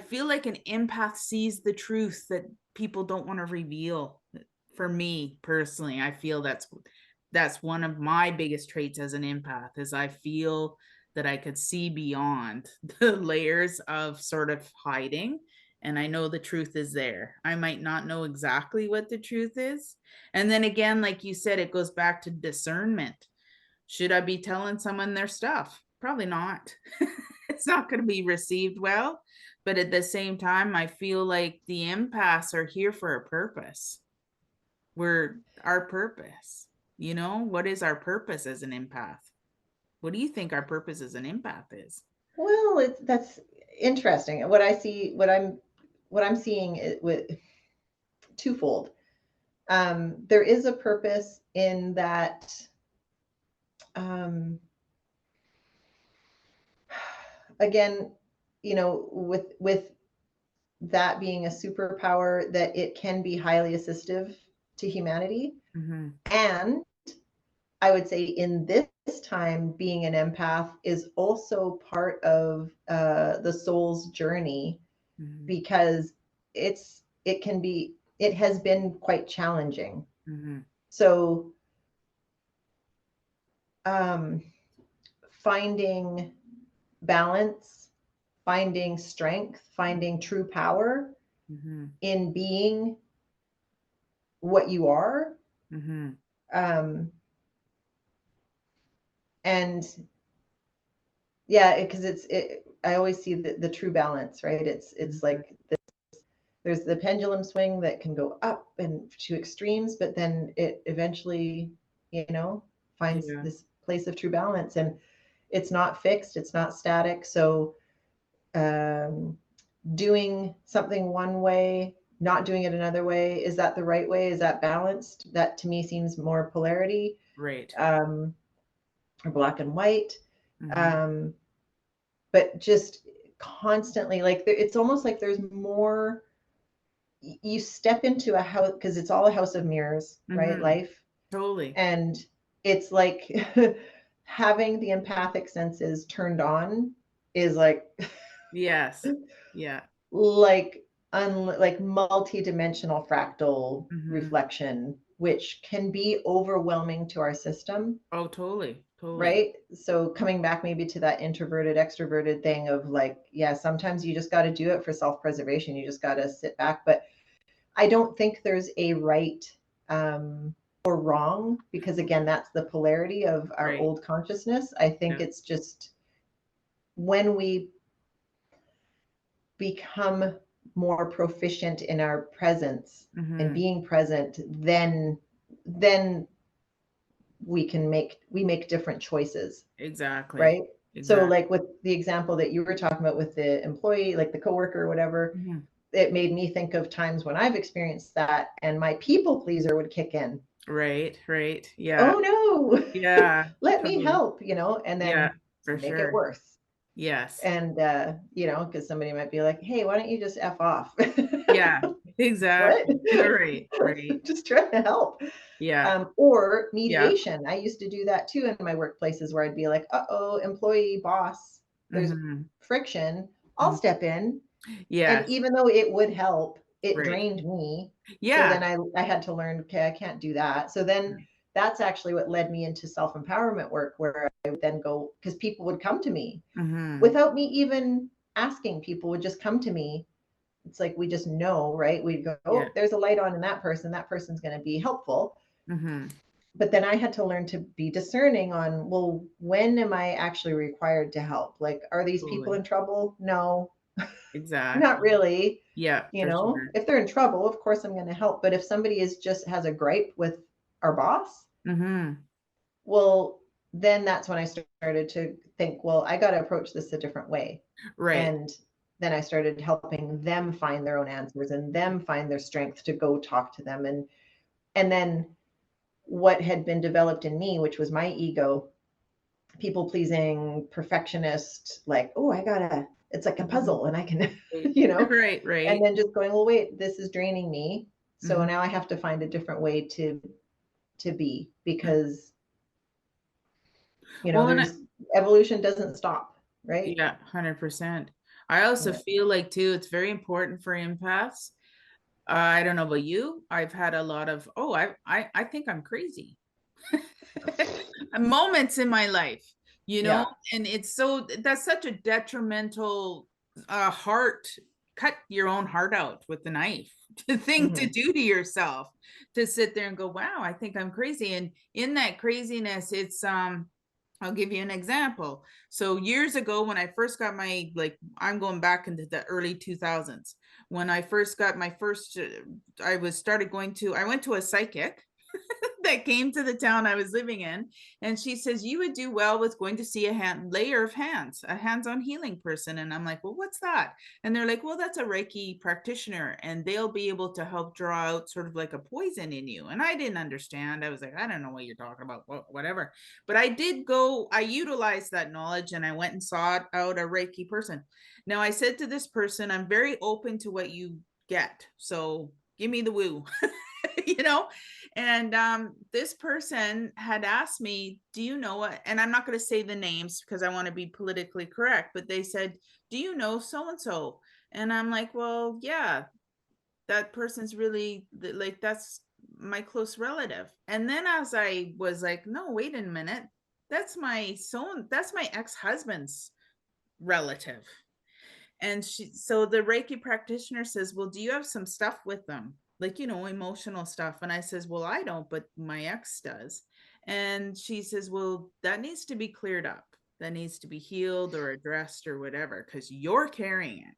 B: feel like an empath sees the truth that people don't want to reveal. For me personally, I feel that's one of my biggest traits as an empath, is I feel that I could see beyond the layers of sort of hiding, and I know the truth is there. I might not know exactly what the truth is. And then again, like you said, it goes back to discernment. Should I be telling someone their stuff? Probably not. It's not going to be received well. But at the same time, I feel like the empaths are here for a purpose. We're our purpose. What is our purpose as an empath? What do you think our purpose as an empath is?
A: Well, that's interesting. What I'm seeing with twofold. There is a purpose in that, again, with that being a superpower, that it can be highly assistive to humanity. And I would say in this time, being an empath is also part of the soul's journey, because it has been quite challenging. So finding balance, finding strength, finding true power in being what you are. And yeah, because I always see the true balance, right? It's like there's the pendulum swing that can go up and to extremes, but then it eventually, finds this place of true balance, and it's not fixed, it's not static. So doing something one way, not doing it another way, is that the right way? Is that balanced? That to me seems more polarity,
B: right?
A: Or black and white. But just constantly, like, it's almost like there's more. You step into a house, because it's all a house of mirrors, right? Life.
B: Totally.
A: And it's like having the empathic senses turned on is like
B: yes. Yeah.
A: like multi-dimensional fractal reflection, which can be overwhelming to our system.
B: Oh, totally.
A: Right. So coming back maybe to that introverted extroverted thing of like, yeah, sometimes you just got to do it for self-preservation. You just got to sit back. But I don't think there's a right or wrong, because again, that's the polarity of our old consciousness. I think it's just when we become more proficient in our presence and being present, then we make different choices.
B: Exactly.
A: Right. So like with the example that you were talking about with the employee, like the coworker or whatever, it made me think of times when I've experienced that and my people pleaser would kick in.
B: Right. Yeah.
A: Oh no.
B: Yeah.
A: Let me help, and then make it worse.
B: Yes.
A: And because somebody might be like, hey, why don't you just F off?
B: Yeah, exactly. Right.
A: Just trying to help.
B: Yeah.
A: Or mediation. I used to do that too in my workplaces, where I'd be like, employee, boss, there's friction. I'll step in.
B: Yeah.
A: And even though it would help, it
B: Right.
A: drained me. So
B: Yeah.
A: then I had to learn, okay, I can't do that. So then that's actually what led me into self-empowerment work, where I would then go, because people would come to me without me even asking. People would just come to me. It's like, we just know, right? We go,
B: Yeah.
A: oh, there's a light on in that person. That person's going to be helpful.
B: Mm-hmm.
A: But then I had to learn to be discerning on, well, when am I actually required to help? Like, are these people
B: Totally.
A: in trouble? No,
B: Exactly.
A: not really.
B: Yeah,
A: You
B: for
A: know,
B: sure.
A: if they're in trouble, of course I'm going to help. But if somebody is just has a gripe with our boss,
B: Mm-hmm.
A: well, then that's when I started to think, well, I got to approach this a different way.
B: Right.
A: And then I started helping them find their own answers and them find their strength to go talk to them. And then what had been developed in me, which was my ego, people pleasing, perfectionist, like, oh, I gotta, it's like a puzzle and I can, you know,
B: Right,
A: and
B: right.
A: then just going, well, wait, this is draining me. So
B: Mm-hmm.
A: now I have to find a different way to be, because, you know,
B: Well, and
A: there's evolution doesn't stop, right?
B: yeah, 100%. I also
A: Yeah.
B: feel like too, it's very important for empaths. I don't know about you. I've had a lot of, oh, I think I'm crazy moments in my life, you know,
A: Yeah.
B: and it's so that's such a detrimental heart, cut your own heart out with the knife thing to
A: Mm-hmm.
B: do to yourself, to sit there and go, wow, I think I'm crazy. And in that craziness, it's I'll give you an example. So years ago, when I first got my, like, I'm going back into the early 2000s. When I first got my first, I went to a psychic that came to the town I was living in. And she says, you would do well with going to see a layer of hands, a hands-on healing person. And I'm like, well, what's that? And they're like, well, that's a Reiki practitioner, and they'll be able to help draw out sort of like a poison in you. And I didn't understand. I was like, I don't know what you're talking about, whatever. But I utilized that knowledge and I went and sought out a Reiki person. Now I said to this person, I'm very open to what you get. So give me the woo, you know? And this person had asked me, do you know what? And I'm not going to say the names because I want to be politically correct, but they said, do you know so and so? And I'm like, well, yeah, that person's really like, that's my close relative. And then as I was like, no, wait a minute, that's my ex-husband's relative. And so the Reiki practitioner says, well, do you have some stuff with them? Like, you know, emotional stuff. And I says, well, I don't, but my ex does. And she says, well, that needs to be cleared up. That needs to be healed or addressed or whatever, because you're carrying it.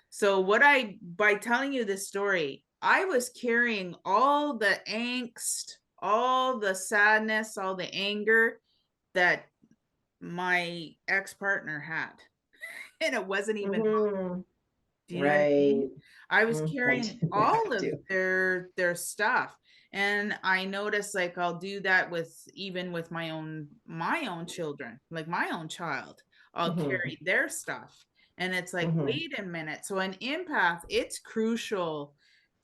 B: So by telling you this story, I was carrying all the angst, all the sadness, all the anger that my ex-partner had. And it wasn't even,
A: Mm-hmm.
B: do you know what I
A: Right.
B: mean? I was
A: I
B: carrying
A: do.
B: all
A: I
B: of
A: do.
B: their stuff. And I noticed, like, I'll do that with even with my own children, like my own child. I'll
A: Mm-hmm.
B: carry their stuff. And it's like,
A: Mm-hmm.
B: wait a minute. So an empath, it's crucial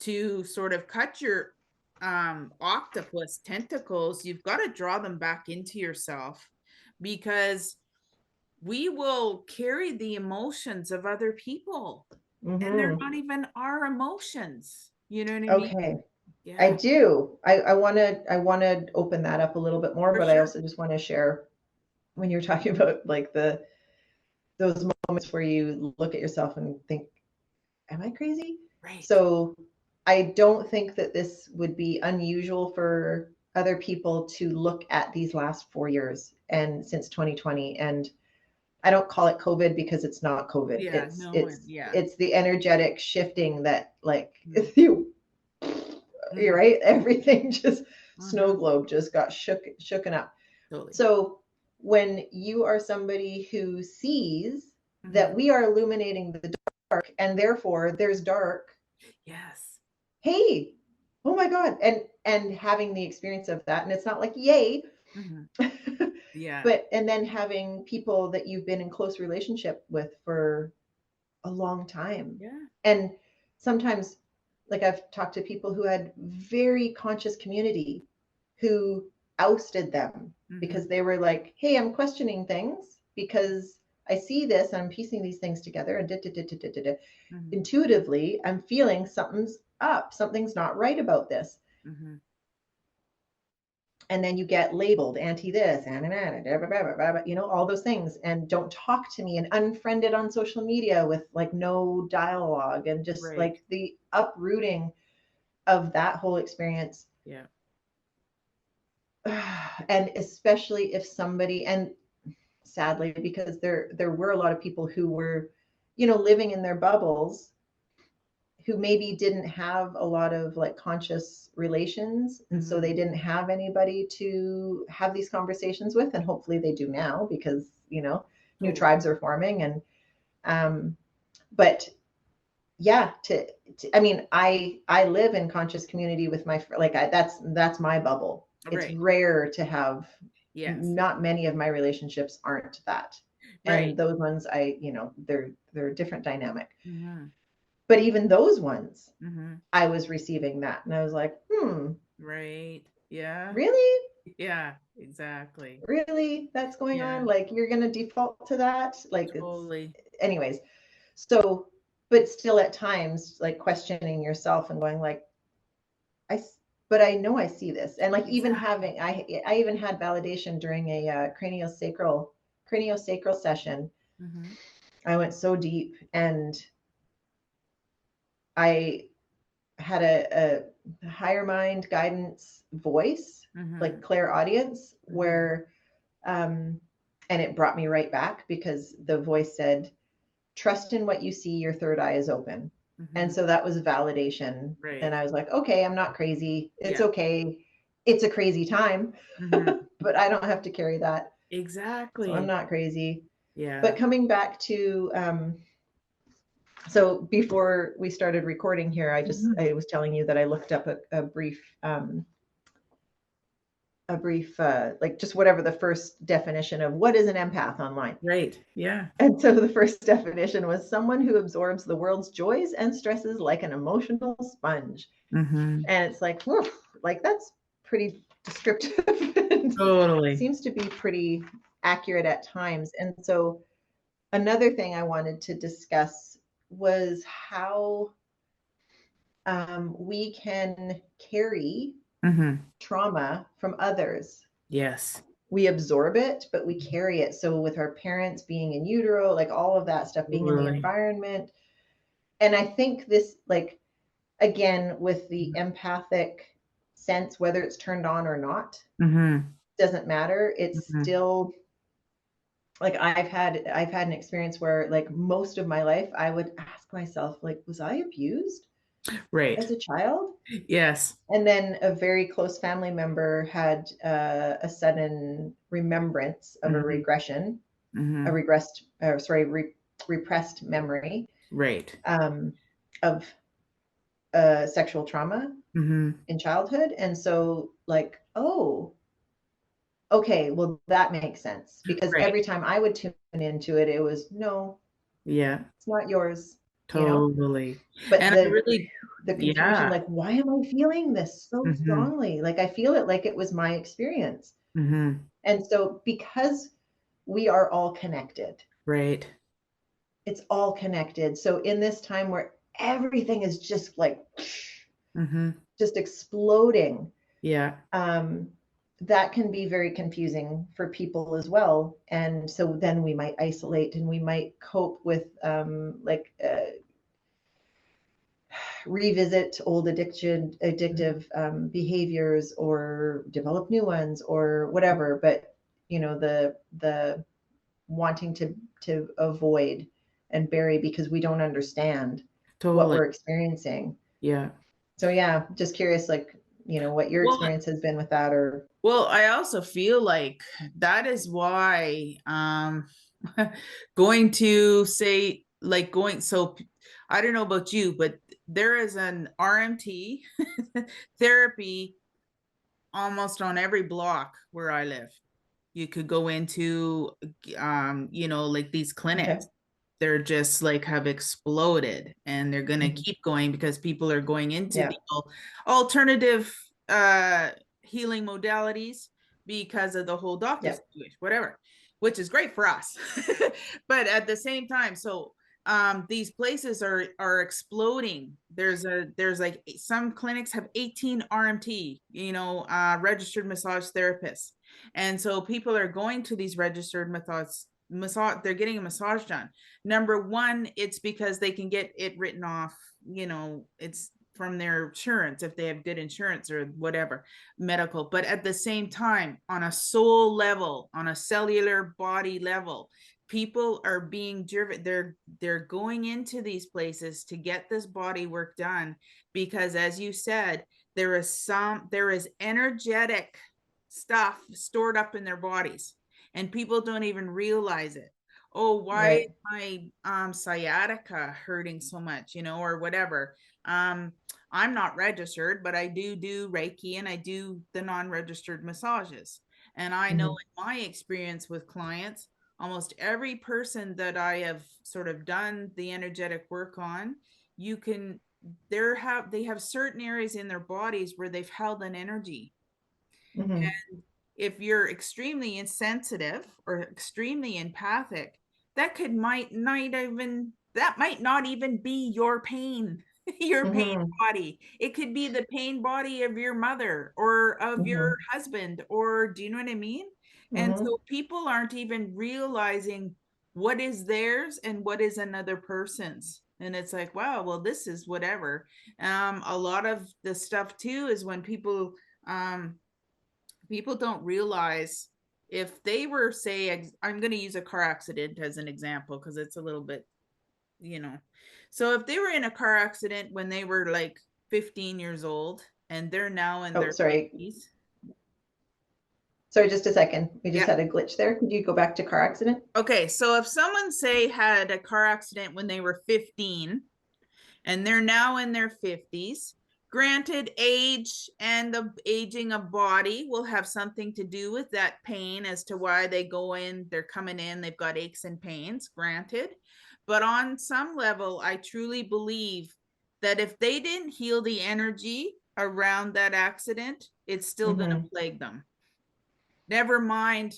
B: to sort of cut your octopus tentacles. You've got to draw them back into yourself, because we will carry the emotions of other people, and they're
A: Mm-hmm.
B: not even our emotions. You know what I mean?
A: Okay. I
B: Yeah,
A: do. I want to open that up a little bit more,
B: for
A: but I
B: sure.
A: also just want to share, when you're talking about like those moments where you look at yourself and think, am I crazy?
B: Right.
A: So I don't think that this would be unusual for other people to look at these last 4 years and since 2020. And I don't call it COVID, because it's not COVID.
B: Yeah,
A: It's
B: no,
A: it's
B: and yeah.
A: it's the energetic shifting that, like,
B: Mm-hmm.
A: you're
B: Mm-hmm.
A: right, everything just, snow
B: Mm-hmm.
A: globe just got shooken up.
B: Totally.
A: So when you are somebody who sees
B: Mm-hmm.
A: that we are illuminating the dark, and therefore there's dark,
B: Yes.
A: hey, oh my God, and having the experience of that, and it's not like yay,
B: Mm-hmm. Yeah.
A: but and then having people that you've been in close relationship with for a long time.
B: Yeah.
A: And sometimes, like, I've talked to people who had very conscious community who ousted them
B: Mm-hmm.
A: because they were like, hey, I'm questioning things because I see this, and I'm piecing these things together, and
B: Mhm.
A: intuitively, I'm feeling something's up, something's not right about this.
B: Mhm.
A: And then you get labeled anti this, you know, all those things, and don't talk to me, and unfriended on social media with like no dialogue, and just
B: Right.
A: like the uprooting of that whole experience.
B: Yeah.
A: And especially if somebody, and sadly, because there were a lot of people who were, you know, living in their bubbles, who maybe didn't have a lot of like conscious relations, and so they didn't have anybody to have these conversations with, and hopefully they do now, because, you know, new
B: Totally.
A: tribes are forming. And but yeah, I mean, I live in conscious community with my, like, that's my bubble. It's
B: Right.
A: rare to have,
B: Yes.
A: not many of my relationships aren't that. And
B: Right.
A: those ones, I, you know, they're a different dynamic.
B: Mhm.
A: But even those ones,
B: Mhm.
A: I was receiving that, and I was like,
B: Right. Yeah.
A: really?
B: Yeah. Exactly.
A: Really? That's going
B: Yeah.
A: on? Like, you're going to default to that? Like, it's,
B: Totally.
A: anyways. So, but still at times, like questioning yourself and going like, I, but I know I see this. And like, even
B: Exactly.
A: having, I even had validation during a craniosacral session.
B: Mhm.
A: I went so deep, and I had a higher mind guidance voice, like
B: Mhm.
A: clairaudience,
B: Mhm.
A: where, um, and it brought me right back, because the voice said, trust in what you see, your third eye is open. And
B: Mhm.
A: so that was validation. And
B: Right.
A: I was like, okay, I'm not crazy. It's
B: Yeah.
A: okay. It's a crazy time,
B: Mhm.
A: but I don't have to carry that. So I'm
B: Exactly.
A: not crazy. But
B: Yeah.
A: coming back to, so before we started recording here,
B: Mhm.
A: I was telling you that I looked up a brief, like, just whatever the first definition of what is an empath online.
B: Right. Yeah.
A: And so the first definition was someone who absorbs the world's joys and stresses like an emotional sponge.
B: Mhm.
A: And it's like, whew, like, that's pretty descriptive and
B: Totally.
A: seems to be pretty accurate at times. And so another thing I wanted to discuss was how, we can carry
B: Mhm.
A: trauma from others.
B: Yes.
A: We absorb it, but we carry it. So with our parents being in utero, like all of that stuff, being in the
B: Totally.
A: environment. And I think this, like, again, with the empathic sense, whether it's turned on or not,
B: Mhm.
A: doesn't matter. It's
B: Mhm.
A: still like, I've had an experience where, like, most of my life I would ask myself, like, was I abused
B: Right.
A: as a child?
B: Yes.
A: And then a very close family member had, a sudden remembrance of a
B: Mhm.
A: regression, a
B: Mhm.
A: regressed, or sorry, repressed memory,
B: Right.
A: um, of sexual trauma
B: Mhm.
A: in childhood. And so, like, oh, okay, well, that makes sense, because
B: Right.
A: every time I would tune into it, it was, no,
B: Yeah.
A: it's not yours, you know?
B: Totally.
A: But
B: And I really,
A: the confusion,
B: yeah.
A: like, why am I feeling this so
B: Mhm.
A: strongly? Like, I feel it like it was my experience.
B: Mhm.
A: And so, because we are all connected,
B: Right.
A: it's all connected. So, in this time where everything is just like,
B: Mhm.
A: just exploding,
B: Yeah.
A: um, that can be very confusing for people as well. And so then we might isolate, and we might cope with, like, revisit old
B: Mhm.
A: addictive, behaviors, or develop new ones, or whatever. But, you know, the wanting to avoid and bury, because we don't understand what
B: Totally.
A: we're experiencing.
B: Yeah.
A: So yeah, just curious, like, you know, what your
B: Well,
A: experience has been with that, or
B: I also feel like that is why going to say like going so I don't know about you, but there is an RMT therapy almost on every block where I live. You could go into like these
A: okay,
B: clinics. They're just like have exploded, and they're going to
A: mm-hmm.
B: keep going because people are going into
A: Yeah,
B: the alternative uh healing modalities because of the whole doctor
A: yeah,
B: situation, whatever. which is great for us. But at the same time, so these places are exploding. There's like some clinics have 18 RMT, registered massage therapists. And so people are going to these registered massage, they're getting a massage done. Number one, it's because they can get it written off, it's from their insurance if they have good insurance or whatever, medical. But at the same time, on a soul level, on a cellular body level, people are being driven, they're going into these places to get this body work done, because as you said, there is energetic stuff stored up in their bodies, and people don't even realize it. Oh, why
A: Right.
B: is my sciatica hurting so much, or whatever. I'm not registered, but I do Reiki, and I do the non-registered massages. And I know in my experience with clients, almost every person that I have sort of done the energetic work on, they have certain areas in their bodies where they've held an energy.
A: Mm-hmm.
B: And if you're extremely insensitive or extremely empathic, might not even be your pain, your pain
A: Mm-hmm.
B: body. It could be the pain body of your mother or of your
A: Mm-hmm.
B: husband, or do you know what I mean? And
A: Mm-hmm.
B: so people aren't even realizing what is theirs and what is another person's. And it's like, wow, well, this is whatever. A lot of the stuff too is when um, people don't realize, if they were, say, I'm going to use a car accident as an example because it's a little bit, so if they were in a car accident when they were like 15 years old and they're now in
A: Oh,
B: their
A: sorry.
B: 50s.
A: Sorry, just a second. We just
B: Yeah.
A: had a glitch there. Could you go back to car accident?
B: Okay, so if someone, say, had a car accident when they were 15 and they're now in their 50s, granted, age and the aging of body will have something to do with that pain as to why they're coming in, they've got aches and pains, granted. But on some level, I truly believe that if they didn't heal the energy around that accident, it's still going to plague them. Never mind,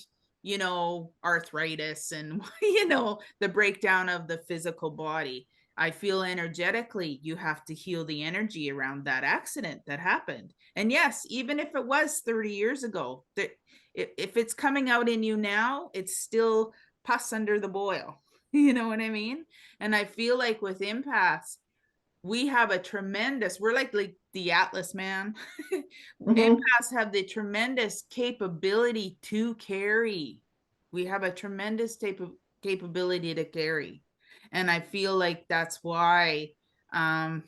B: arthritis and, the breakdown of the physical body. I feel energetically, you have to heal the energy around that accident that happened. And yes, even if it was 30 years ago, if it's coming out in you now, it's still pus under the boil. You know what I mean? And I feel like with empaths, we're like the Atlas, man.
A: Mm-hmm.
B: Empaths have the tremendous capability to carry. We have a tremendous capability to carry. And I feel like that's why, uh,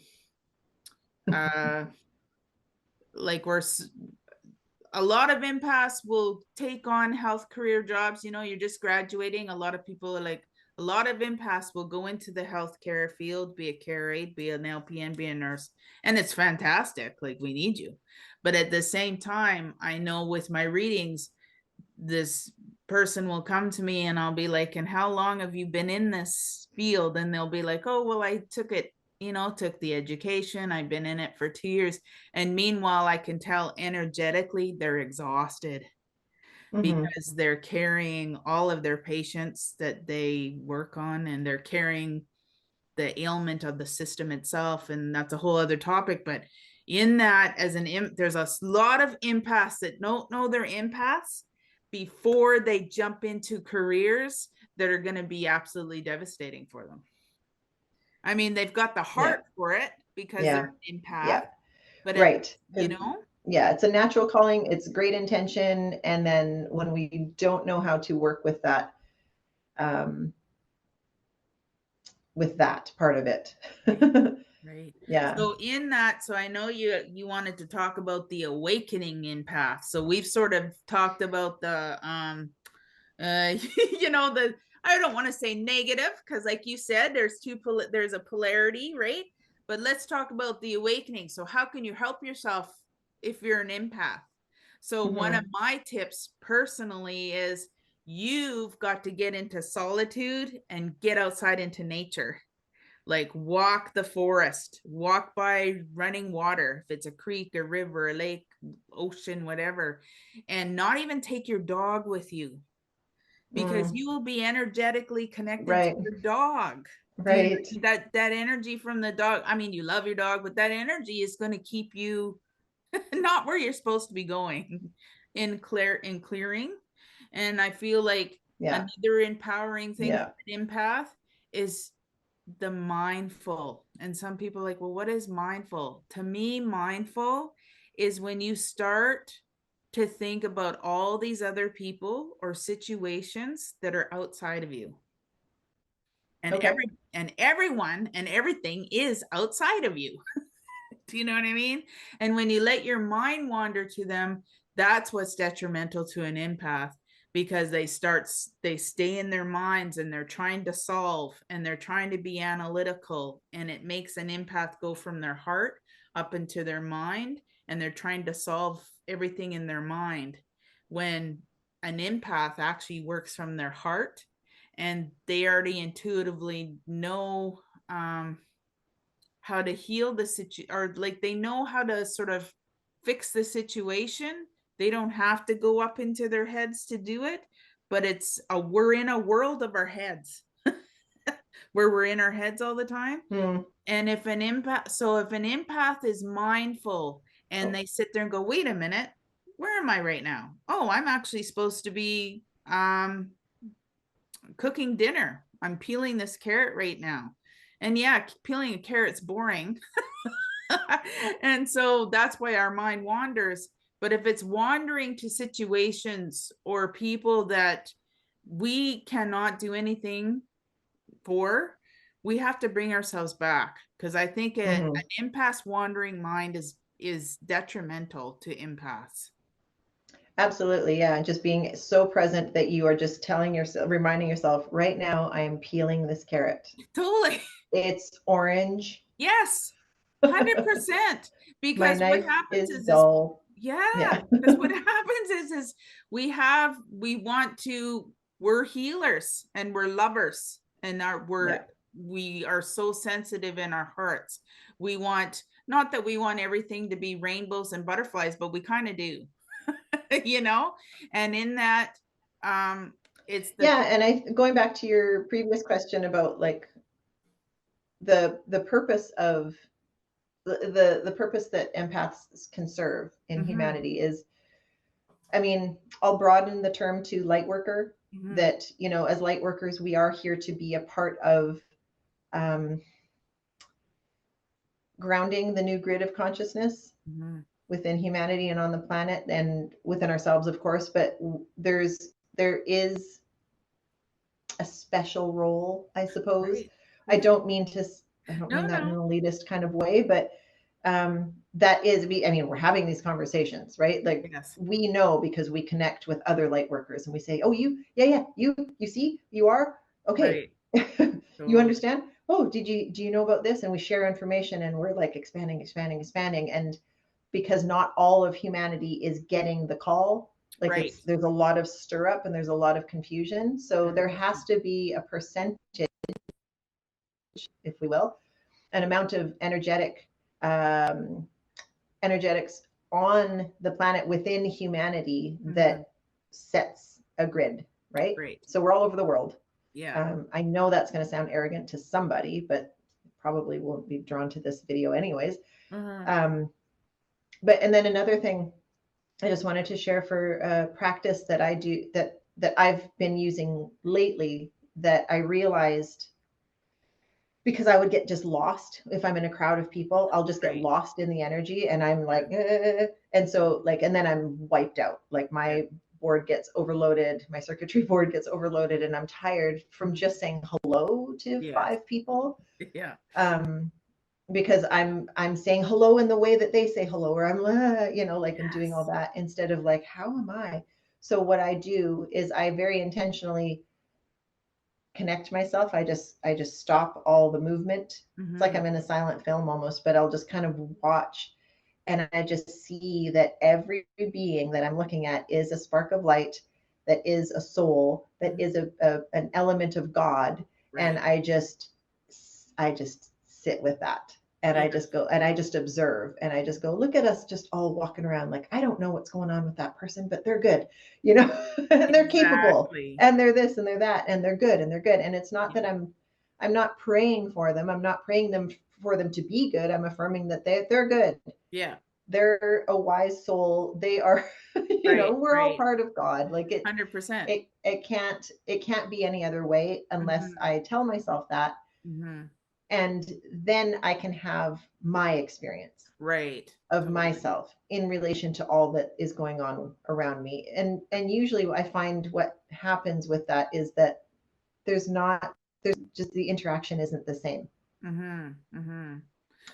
B: like a lot of empaths will take on health career jobs. You're just graduating. A lot of people are like, a lot of empaths will go into the healthcare field, be a care aide, be an LPN, be a nurse. And it's fantastic. Like, we need you. But at the same time, I know with my readings, this person will come to me and I'll be like, and how long have you been in this field? And they'll be like, oh, well, I took the education. I've been in it for 2 years. And meanwhile, I can tell energetically they're exhausted
A: Mm-hmm.
B: because they're carrying all of their patients that they work on, and they're carrying the ailment of the system itself. And that's a whole other topic. But in that, there's a lot of empaths that don't know they're empaths before they jump into careers that are going to be absolutely devastating for them. I mean, they've got the
A: Yeah.
B: heart for it because
A: Yeah.
B: they're an empath,
A: Yeah.
B: but
A: Right. Yeah, it's a natural calling. It's great intention. And then when we don't know how to work um, with that part of it.
B: right.
A: Yeah.
B: So in that, so I know you wanted to talk about the awakening empath. So we've sort of talked about the the, I don't want to say negative, because like you said, there's a polarity, right? But let's talk about the awakening. So how can you help yourself if you're an empath? So one of
A: Mm-hmm.
B: my tips personally is, you've got to get into solitude and get outside into nature. Like, walk the forest, walk by running water, if it's a creek, a river, a lake, ocean, whatever, and not even take your dog with you. because you will be energetically connected
A: Right.
B: to your dog.
A: Right.
B: That energy from the dog. I mean, you love your dog, but that energy is going to keep you not where you're supposed to be going in clearing. And I feel like another empowering thing for an empath is the mindful. And some people are like, well, what is mindful? To me, mindful is when you start to think about all these other people or situations that are outside of you. And everyone and everything is outside of you. Do you know what I mean? And when you let your mind wander to them, that's what's detrimental to an empath, because they stay in their minds and they're trying to solve and they're trying to be analytical, and it makes an empath go from their heart up into their mind, and they're trying to solve everything in their mind, when an empath actually works from their heart, and they already intuitively know how to heal the situation, or like they know how to sort of fix the situation. They don't have to go up into their heads to do it, but we're in a world of our heads where we're in our heads all the time. And if an empath is mindful and they sit there and go, wait a minute, where am I right now? Oh, I'm actually supposed to be cooking dinner. I'm peeling this carrot right now. And yeah, peeling a carrot's boring. And so that's why our mind wanders. But if it's wandering to situations or people that we cannot do anything for, we have to bring ourselves back. Because I think an empath's wandering mind is detrimental to empaths.
A: Absolutely. Yeah. Just being so present that you are just reminding yourself, right now, I am peeling this carrot.
B: Totally.
A: It's orange.
B: Yes. 100%. Because what happens is
A: dull.
B: Because what happens is we're healers and we're lovers, and we are so sensitive in our hearts. We want, not that we want everything to be rainbows and butterflies, but we kind of do. And in that, it's
A: and going back to your previous question about like the purpose of the purpose that empaths can serve in humanity is, I mean, I'll broaden the term to light worker, that, as light workers, we are here to be a part of grounding the new grid of consciousness within humanity and on the planet and within ourselves, of course. But there is a special role, I suppose. Right. I don't mean that in an elitist kind of way, but that is, we're having these conversations, right? Like we know because we connect with other light workers and we say, oh, you see, you are okay. Right. You understand? Oh, do you know about this? And we share information and we're like expanding. And because not all of humanity is getting the call, like there's a lot of stir up and there's a lot of confusion. So there has to be a percentage, if we will, an amount of energetics on the planet within humanity that sets a grid, right? So we're all over the world. I know that's going to sound arrogant to somebody, but probably won't be drawn to this video anyways. And then another thing I just wanted to share for practice that I do, that I've been using lately, that I realized, because I would get just lost if I'm in a crowd of people. I'll just get lost in the energy and I'm like, and so and then I'm wiped out. Like my board gets overloaded, my circuitry board gets overloaded, and I'm tired from just saying hello to 5 people. Because I'm saying hello in the way that they say hello, or I'm and doing all that instead of like, how am I? So what I do is I very intentionally connect myself. I just stop all the movement. It's like I'm in a silent film almost, but I'll just kind of watch, and I just see that every being that I'm looking at is a spark of light, that is a soul, that is an element of God. And I just sit with that. And
B: Yeah.
A: I just go and I just observe and I just go, look at us just all walking around like, I don't know what's going on with that person, but they're good, you know, and they're capable
B: Exactly.
A: and they're this and they're that and they're good and they're good. And it's not
B: Yeah.
A: that I'm not praying for them. I'm not praying them for them to be good. I'm affirming that they're good.
B: Yeah.
A: They're a wise soul. They are, you know,
B: Right.
A: we're all
B: Right.
A: part of God. Like
B: 100%.
A: it can't be any other way unless
B: Mm-hmm.
A: I tell myself that.
B: Mm-hmm.
A: And then I can have my experience
B: Right.
A: of
B: Totally.
A: myself in relation to all that is going on around me. And usually I find what happens with that is that there's just the interaction isn't the same.
B: Mm-hmm. Mm-hmm.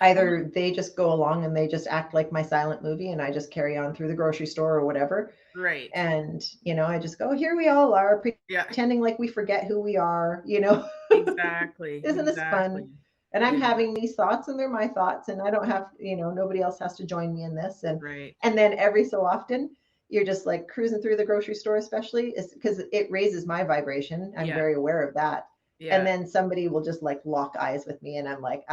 A: Either they just go along and they just act like my silent movie and I just carry on through the grocery store or whatever.
B: Right.
A: And, you know, I just go, here we all are
B: Yeah.
A: pretending like we forget who we are, you know.
B: Exactly.
A: Isn't this
B: Exactly.
A: fun? And I'm
B: Yeah.
A: having these thoughts and they're my thoughts and I don't have, you know, nobody else has to join me in this.
B: Right.
A: And then every so often you're just like cruising through the grocery store, especially is because it raises my vibration. I'm
B: Yeah.
A: very aware of that. And
B: Yeah.
A: then somebody will just like lock eyes with me and I'm like,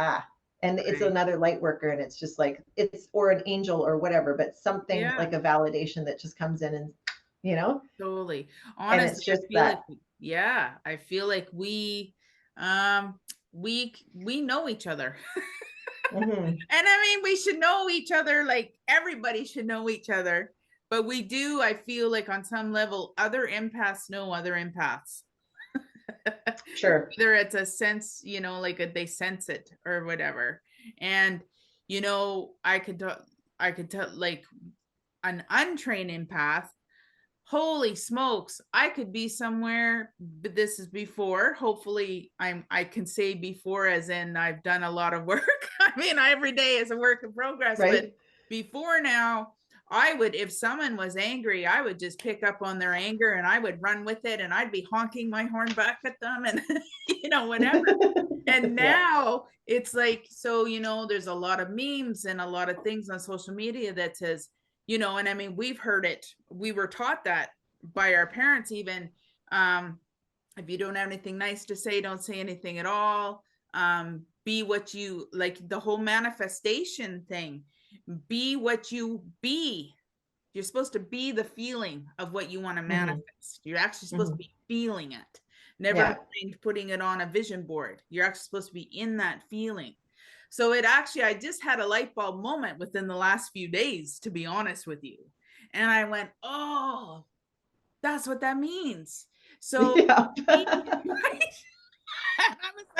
A: and it's
B: Right.
A: another light worker and it's just like it's or an angel or whatever, but something
B: Yeah.
A: like a validation that just comes in and, you know,
B: Totally.
A: and it's
B: Honestly, I
A: just
B: feel like,
A: that.
B: yeah, I feel like um, we know each other.
A: Mm-hmm.
B: And I mean, we should know each other, like everybody should know each other. But we do, I feel like on some level, other empaths know other empaths.
A: Sure.
B: Either it's a sense, like they sense it or whatever. And, I could tell like an untrained empath, holy smokes, I could be somewhere, but this is before, hopefully I can say before as in I've done a lot of work. I mean, every day is a work in progress, but
A: Right.
B: before now, I would, if someone was angry, I would just pick up on their anger and I would run with it and I'd be honking my horn back at them and whatever. And
A: Yeah.
B: now it's like, so, there's a lot of memes and a lot of things on social media that says, and I mean, we've heard it. We were taught that by our parents, even. If you don't have anything nice to say, don't say anything at all. Be what you like, the whole manifestation thing. Be what you be. You're supposed to be the feeling of what you want to manifest.
A: Mm-hmm.
B: You're actually supposed
A: Mm-hmm.
B: to be feeling it. Never mind putting it on a vision board. You're actually supposed to be in that feeling. So I just had a light bulb moment within the last few days, to be honest with you. And I went, oh, that's what that means. So,
A: Yeah.
B: right?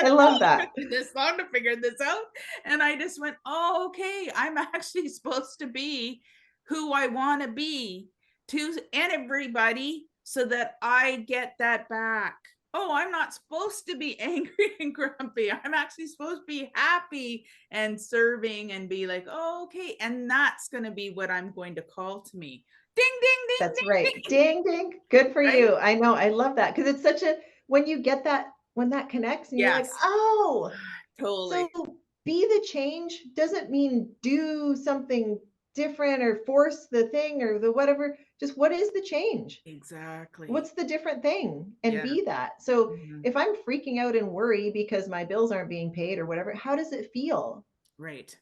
A: I love that.
B: This long to figure this out. And I just went, oh, okay, I'm actually supposed to be who I want to be to everybody so that I get that back. Oh, I'm not supposed to be angry and grumpy. I'm actually supposed to be happy and serving and be like, oh, okay. And that's going to be what I'm going to call to me. Ding, ding, ding,
A: That's
B: ding,
A: right.
B: ding.
A: Ding, ding. Good for
B: Right?
A: you. I know. I love that because it's such when you get that, when that connects and you're like,
B: Yes,
A: oh,
B: totally.
A: so be the change doesn't mean do something different or force the thing or the whatever. Just what is the change?
B: Exactly.
A: What's the different thing? And
B: Yeah.
A: be that. So
B: Mm-hmm.
A: if I'm freaking out and worry because my bills aren't being paid or whatever, how does it feel?
B: Right.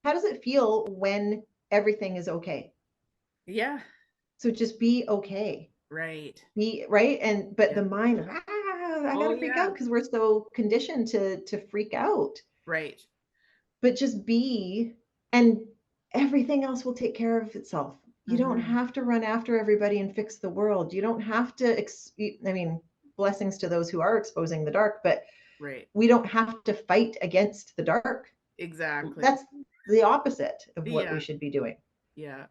A: How does it feel when everything is okay?
B: Yeah.
A: So just be okay.
B: Right.
A: Be right. But
B: Yeah.
A: the mind, I
B: Oh,
A: gotta freak
B: yeah.
A: out because we're so conditioned to freak out.
B: Right.
A: But just be, and everything else will take care of itself. You don't
B: Mm-hmm.
A: have to run after everybody and fix the world. You don't have to, I mean, blessings to those who are exposing the dark, but
B: Right.
A: we don't have to fight against the dark.
B: Exactly.
A: That's the opposite of what we
B: Yeah.
A: should be doing.
B: Yeah.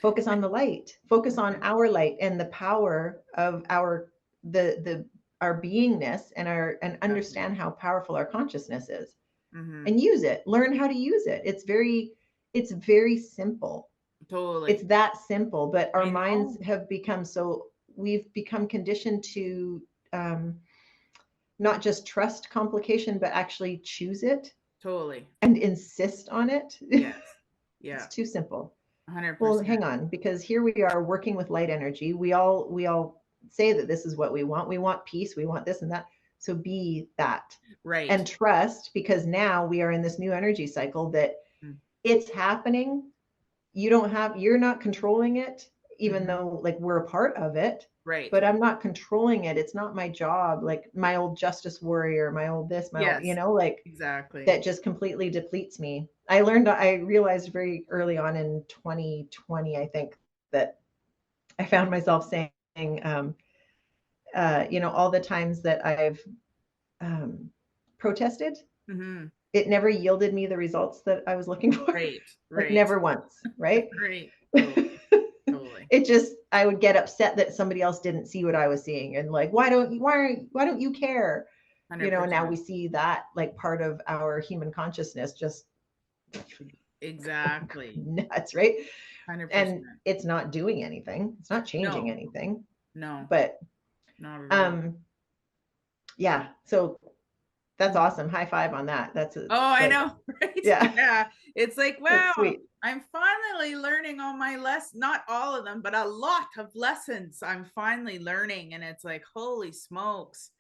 A: Focus on the light, focus on
B: Mm-hmm.
A: our light and the power of our beingness and understand how powerful our consciousness is.
B: Mm-hmm.
A: And use it, learn how to use it. It's very simple.
B: Totally.
A: It's that simple, but our
B: I
A: minds
B: know.
A: have become we've become conditioned to not just trust complication but actually choose it
B: Totally.
A: and insist on it.
B: Yes. Yeah.
A: It's too simple.
B: 100%.
A: Well, hang on, because here we are working with light energy. We all say that this is what we want. We want peace, we want this and that. So be that.
B: Right.
A: And trust, because now we are in this new energy cycle that it's happening. You're not controlling it, even though like we're a part of it.
B: Right.
A: But I'm not controlling it. It's not my job. Like my old justice warrior, my old this, my old, like
B: exactly.
A: That just completely depletes me. I realized very early on in 2020, I think, that I found myself saying, all the times that I've protested, it never yielded me the results that I was looking for.
B: Right.
A: Like never once. Right.
B: Right. Totally.
A: It just, I would get upset that somebody else didn't see what I was seeing, and like, why don't you care?
B: 100%.
A: Now we see that like part of our human consciousness just
B: exactly
A: nuts, right?
B: 100%.
A: And it's not doing anything. It's not changing anything.
B: No.
A: But
B: not at all.
A: Yeah. So that's awesome. High five on that.
B: I know, right?
A: Yeah.
B: It's like, wow,
A: sweet.
B: I'm finally learning all my lessons, not all of them, but a lot of lessons I'm finally learning. And it's like, holy smokes,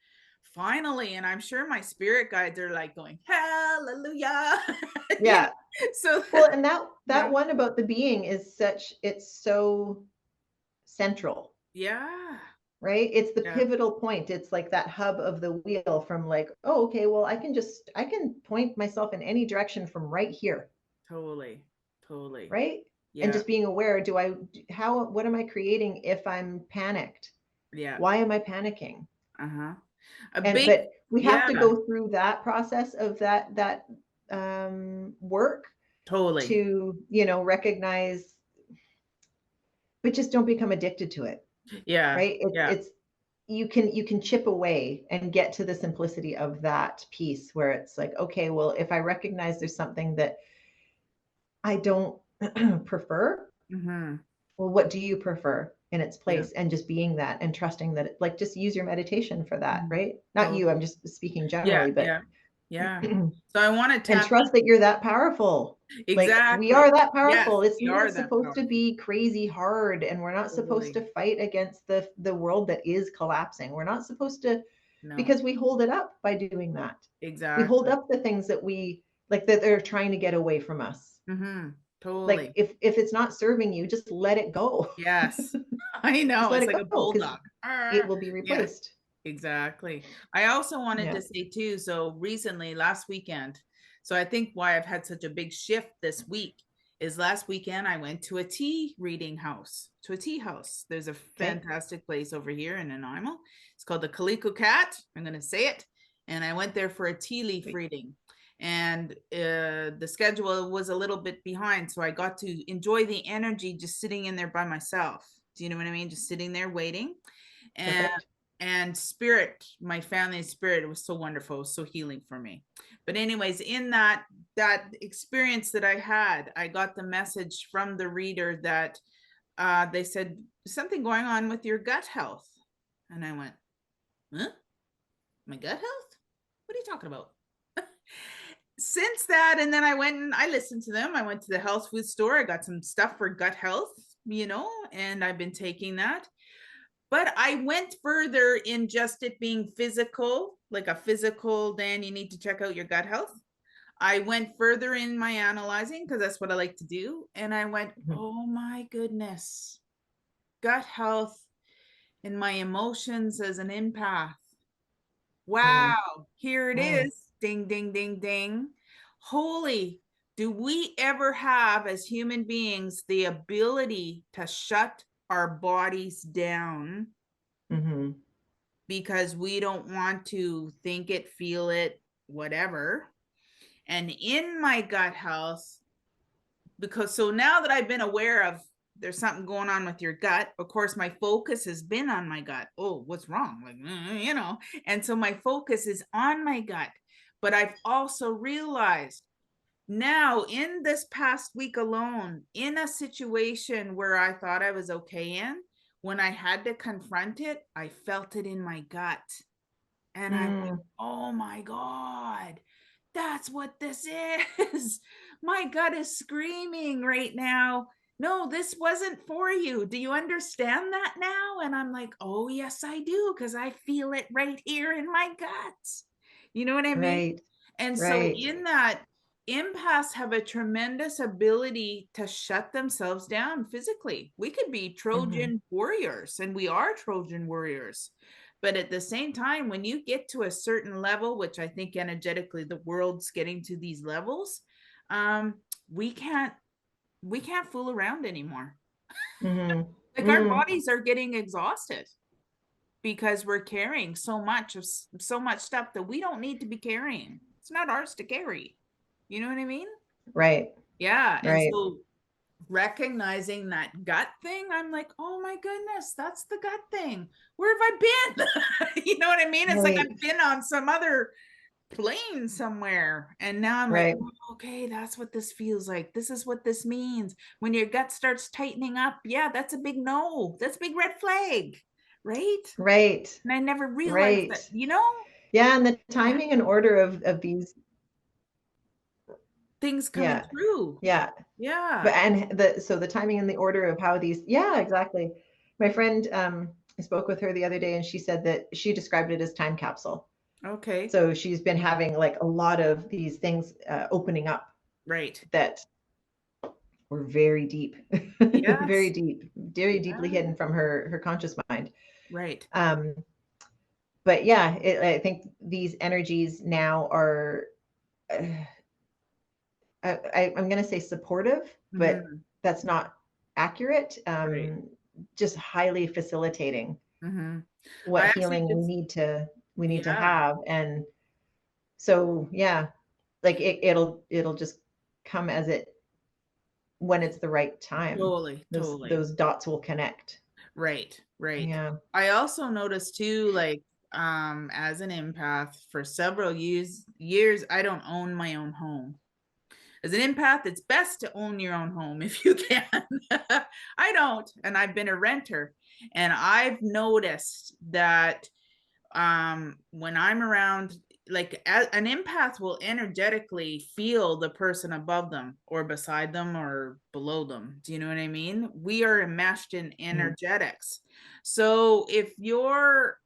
B: finally. And I'm sure my spirit guides are like going, hallelujah.
A: Yeah.
B: So,
A: well, and that one about the being is it's so central.
B: Yeah.
A: Right? It's the pivotal point. It's like that hub of the wheel from like, oh, okay, well, I can point myself in any direction from right here.
B: Totally.
A: Right?
B: Yeah.
A: And just being aware, what am I creating if I'm panicked?
B: Yeah.
A: Why am I panicking?
B: But
A: we have to go through that process of that work.
B: Totally.
A: To, recognize, but just don't become addicted to it.
B: Yeah.
A: Right? It's you can chip away and get to the simplicity of that piece where it's like, okay, well, if I recognize there's something that I don't prefer, well, what do you prefer in its place? And just being that and trusting that, like, just use your meditation for that, right? Not you, I'm just speaking generally, but
B: so I want to
A: and trust that you're that powerful.
B: Exactly.
A: Like, we are that powerful.
B: Yes,
A: it's not supposed to be crazy hard, and we're not supposed to fight against the world that is collapsing. We're not supposed to, because we hold it up by doing that.
B: Exactly.
A: We hold up the things that we like, that they're trying to get away from us.
B: Totally.
A: Like if it's not serving you, just let it go.
B: Yes. I know. It's like a bulldog.
A: It will be replaced.
B: Exactly. I also wanted to say too, so recently, last weekend, so I think why I've had such a big shift this week is last weekend I went to a tea house. There's a fantastic place over here in Nanaimo. It's called the Calico Cat. I'm going to say it. And I went there for a tea leaf reading. And the schedule was a little bit behind, so I got to enjoy the energy just sitting in there by myself. Do you know what I mean? Just sitting there waiting. And spirit, my family's spirit, it was so wonderful. It was so healing for me. But anyways, in that experience that I had, I got the message from the reader that they said, something going on with your gut health. And I went, huh? My gut health? What are you talking about? Since that, and then I went and I listened to them. I went to the health food store. I got some stuff for gut health, and I've been taking that. But I went further in just it being physical, like a physical, then you need to check out your gut health. I went further in my analyzing because that's what I like to do. And I went, oh my goodness, gut health and my emotions as an empath. Wow, here it is. Ding, ding, ding, ding. Holy, do we ever have as human beings the ability to shut our bodies down because we don't want to think it, feel it, whatever? And in my gut health, so now that I've been aware of there's something going on with your gut, of course my focus has been on my gut. Oh, what's wrong? Like, and so my focus is on my gut. But I've also realized now in this past week alone, in a situation where I thought I was okay in, when I had to confront it, I felt it in my gut. And I went, oh my God, that's what this is. My gut is screaming right now. no, this wasn't for you. Do you understand that now? And I'm like, oh, yes, I do, because I feel it right here in my guts. You know what I mean?
A: Right.
B: And so,
A: Right.
B: in that, empaths have a tremendous ability to shut themselves down physically. We could be
A: Mm-hmm.
B: Trojan warriors, and we are Trojan warriors. But at the same time, when you get to a certain level, which I think energetically the world's getting to these levels, um, we can't fool around anymore.
A: Mm-hmm.
B: Like, our
A: Mm-hmm.
B: bodies are getting exhausted because we're carrying so much stuff that we don't need to be carrying. It's not ours to carry. You know what I mean?
A: Right.
B: Yeah. And
A: Right.
B: so recognizing that gut thing, I'm like, oh my goodness, that's the gut thing. Where have I been? You know what I mean? It's like
A: Right.
B: I've been on some other plane somewhere. And now I'm like,
A: Right.
B: oh, okay, that's what this feels like. This is what this means. When your gut starts tightening up, yeah, that's a big no. That's a big red flag. Right.
A: Right.
B: And I never realized that,
A: Right.
B: you know,
A: Yeah, and the
B: yeah,
A: timing and order of these,
B: things coming
A: yeah,
B: through.
A: yeah. But
B: Yeah.
A: and the timing and the order of how these, yeah, exactly. My friend, I spoke with her the other day, and she said that she described it as time capsule.
B: Okay.
A: So she's been having like a lot of these things opening up
B: Right.
A: that were very deep, very
B: Yes.
A: deep, very deeply
B: Yeah.
A: hidden from her conscious mind.
B: Right.
A: Um, but yeah, I think these energies now are, uh, I'm going to say supportive, but
B: Mm-hmm.
A: that's not accurate.
B: Right.
A: Just highly facilitating
B: Mm-hmm.
A: what
B: I actually
A: healing
B: just,
A: we need to
B: yeah,
A: have. And so, yeah, like it'll just come as it, when it's the right time.
B: totally,
A: Those
B: totally.
A: those dots will connect.
B: Right. Right.
A: Yeah.
B: I also noticed too, like, as an empath for several years, I don't own my own home. As an empath, it's best to own your own home if you can. I don't, and I've been a renter, and I've noticed that when I'm around, like, an empath will energetically feel the person above them or beside them or below them. Do you know what I mean? We are enmeshed in
A: Mm.
B: energetics. So if you're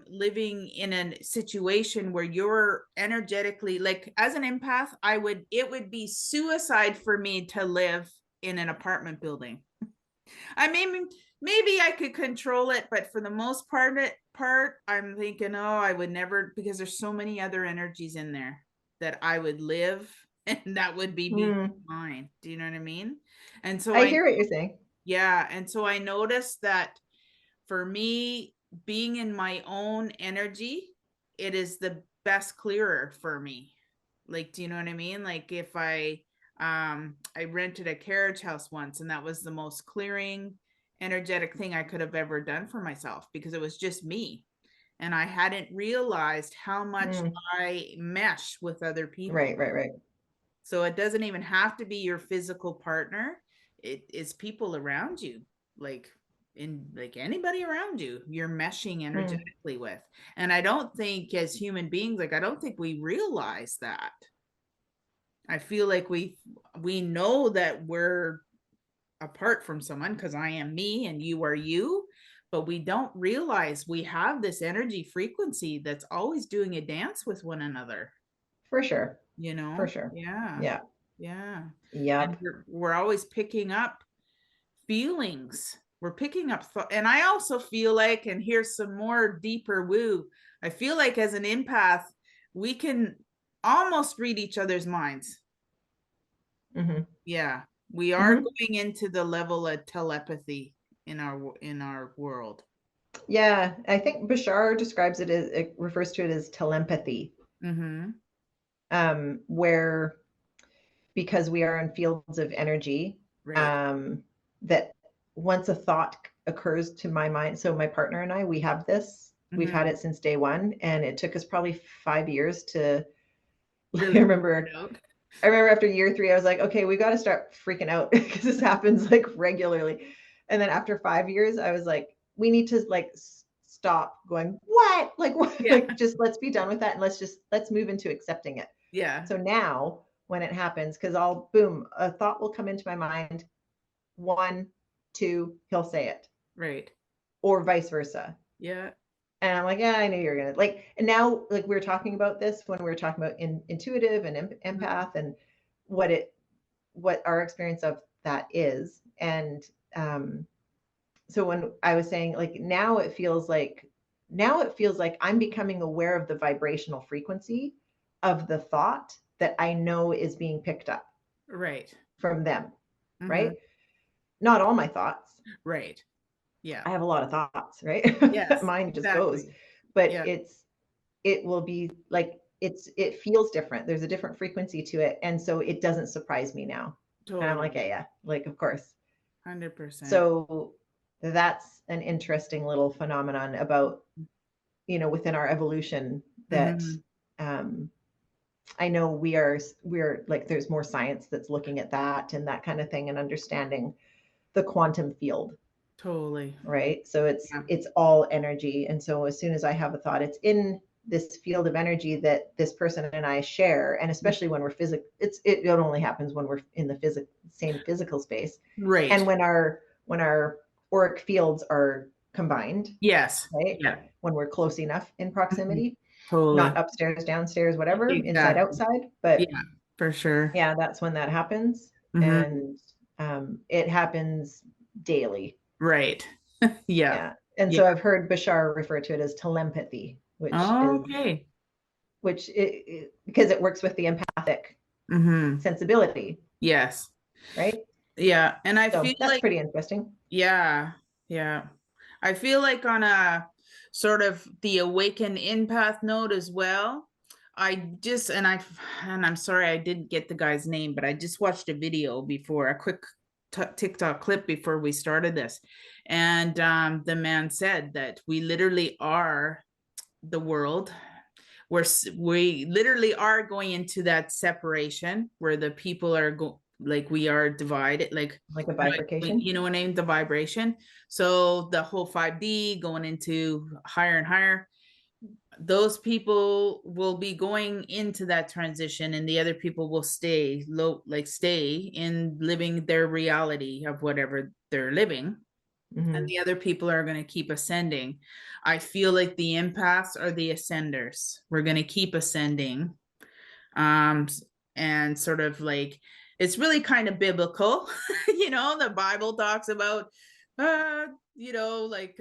B: living in a situation where you're energetically, like, as an empath, it would be suicide for me to live in an apartment building. I mean, maybe I could control it, but for the most part, I'm thinking, oh, I would never, because there's so many other energies in there that I would live, and that would be
A: Mm.
B: mine. Do you know what I mean? And so
A: I hear what you're saying.
B: yeah, and so I noticed that for me, being in my own energy, it is the best clearer for me. Like, do you know what I mean? Like, if I rented a carriage house once, and that was the most clearing, energetic thing I could have ever done for myself, because it was just me. And I hadn't realized how much
A: Mm.
B: I mesh with other people.
A: Right, right, right.
B: So it doesn't even have to be your physical partner. It is people around you, like, in, like, anybody around you, you're meshing
A: Mm.
B: energetically with. And I don't think, as human beings, like, I don't think we realize that. I feel like we know that we're apart from someone, because I am me and you are you, but we don't realize we have this energy frequency that's always doing a dance with one another,
A: For sure.
B: you
A: For
B: know?
A: sure.
B: Yeah.
A: Yeah.
B: Yeah. And
A: Yep.
B: we're always picking up feelings. We're picking up and I also feel like, and here's some more deeper woo, I feel like as an empath, we can almost read each other's minds.
A: Mm-hmm.
B: Yeah, we are
A: Mm-hmm.
B: going into the level of telepathy in our world.
A: Yeah, I think Bashar describes it as, it refers to it as telepathy,
B: Mm-hmm.
A: where, because we are in fields of energy,
B: Right.
A: um, that once a thought occurs to my mind, so my partner and I, we have this, we've had
B: Mm-hmm.
A: it since day one, and it took us probably 5 years to, I
B: Really figured
A: remember,
B: it out.
A: I remember after year 3, I was like, okay, we got to start freaking out because this happens like regularly. And then after 5 years, I was like, we need to like stop going, what? Like, what?
B: Yeah.
A: Like, just let's be done with that. And let's move into accepting it.
B: Yeah.
A: So now when it happens, because I'll, boom, a thought will come into my mind. 1, 2, he'll say it.
B: Right.
A: Or vice versa.
B: Yeah.
A: And I'm like, yeah, I knew you were gonna like. And now, like we were talking about this when we were talking about intuitive and empath and what our experience of that is. And so when I was saying like now it feels like I'm becoming aware of the vibrational frequency of the thought that I know is being picked up
B: Right.
A: from them, right?
B: Mhm.
A: Not all my thoughts.
B: Right. Yeah.
A: I have a lot of thoughts, right?
B: Yes.
A: Mine just goes,
B: Exactly.
A: but
B: Yeah.
A: it will be like it feels different. There's a different frequency to it, and so it doesn't surprise me now. And I'm like,
B: Totally.
A: yeah, like of course.
B: 100%.
A: So that's an interesting little phenomenon about, within our evolution that
B: Mhm.
A: um, I know we're like there's more science that's looking at that and that kind of thing and understanding the quantum field,
B: Totally.
A: right? So it's
B: Yeah.
A: it's all energy, and so as soon as I have a thought, it's in this field of energy that this person and I share, and especially when we're it only happens when we're in the same physical space,
B: Right.
A: and when our auric fields are combined,
B: Yes.
A: right?
B: Yeah.
A: When we're close enough in
B: Mhm.
A: proximity, not
B: Totally.
A: upstairs, downstairs, whatever, inside,
B: Exactly.
A: outside, but
B: Yeah, for sure.
A: yeah, that's when that happens,
B: Mhm.
A: and it happens daily.
B: Right. Yeah.
A: Yeah. And
B: Yeah.
A: so I've heard Bashar refer to it as telepathy,
B: Okay.
A: because it works with the empathic
B: Mhm.
A: sensibility,
B: Yes.
A: right?
B: Yeah. And I feel
A: So that's
B: like,
A: pretty interesting.
B: yeah. Yeah. I feel like on a sort of the awakened empath note as well. And I'm sorry I didn't get the guy's name, but I just watched a video before, a quick TikTok clip before we started this. And the man said that we literally are the world. We literally are going into that separation where the people are like we are divided, like
A: Like a bifurcation.
B: you know what I mean, the vibration. So the whole 5D going into higher and higher, those people will be going into that transition, and the other people will stay low, like stay in living their reality of whatever they're living, and
A: Mm-hmm.
B: the other people are going to keep ascending. I feel like the empaths are the ascenders. We're going to keep ascending. Um, and sort of like it's really kind of biblical. The Bible talks about uh, like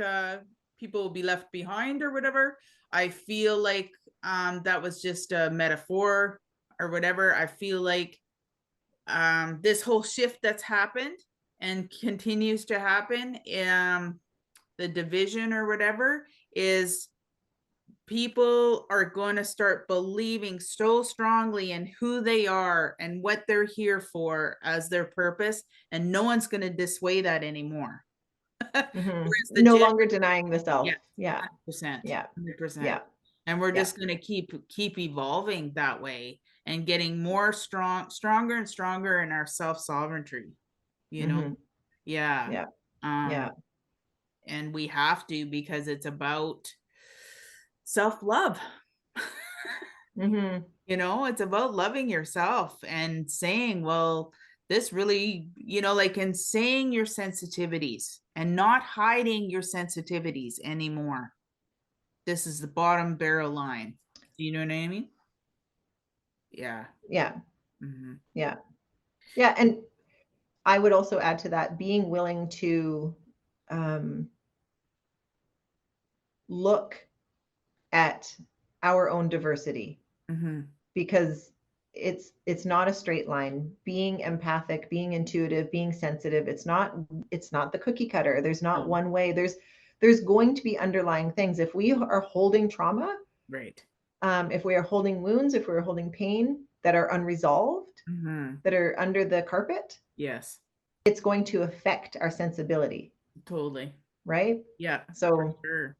B: people will be left behind or whatever. I feel like that was just a metaphor or whatever. I feel like this whole shift that's happened and continues to happen, the division or whatever, is people are going to start believing so strongly in who they are and what they're here for as their purpose, and no one's going to dissuade that anymore.
A: Mm-hmm.
B: Whereas the
A: No longer denying the
B: yeah,
A: self. Yeah.
B: 100%,
A: Yeah.
B: 100%.
A: Yeah.
B: And we're
A: Yeah.
B: just going to keep evolving that way and getting more stronger and stronger in our self-sovereignty, you know.
A: Mm-hmm.
B: Yeah.
A: Yeah.
B: um
A: Yeah.
B: and we have to, because it's about self-love.
A: Mm-hmm.
B: It's about loving yourself and saying, well, this really, like, and saying your sensitivities and not hiding your sensitivities anymore. This is the bottom barrel line. Do you know what I mean? Yeah.
A: Yeah.
B: Mm-hmm.
A: Yeah. Yeah. And I would also add to that being willing to um, look at our own diversity,
B: Mm-hmm.
A: because it's not a straight line. Being empathic, being intuitive, being sensitive, it's not the cookie cutter. There's not
B: No.
A: one way. There's going to be underlying things. If we are holding trauma,
B: Right.
A: if we are holding wounds, if we're holding pain that are unresolved,
B: Mm-hmm.
A: that are under the carpet,
B: Yes.
A: it's going to affect our sensibility,
B: Totally.
A: right?
B: Yeah, for
A: So,
B: sure.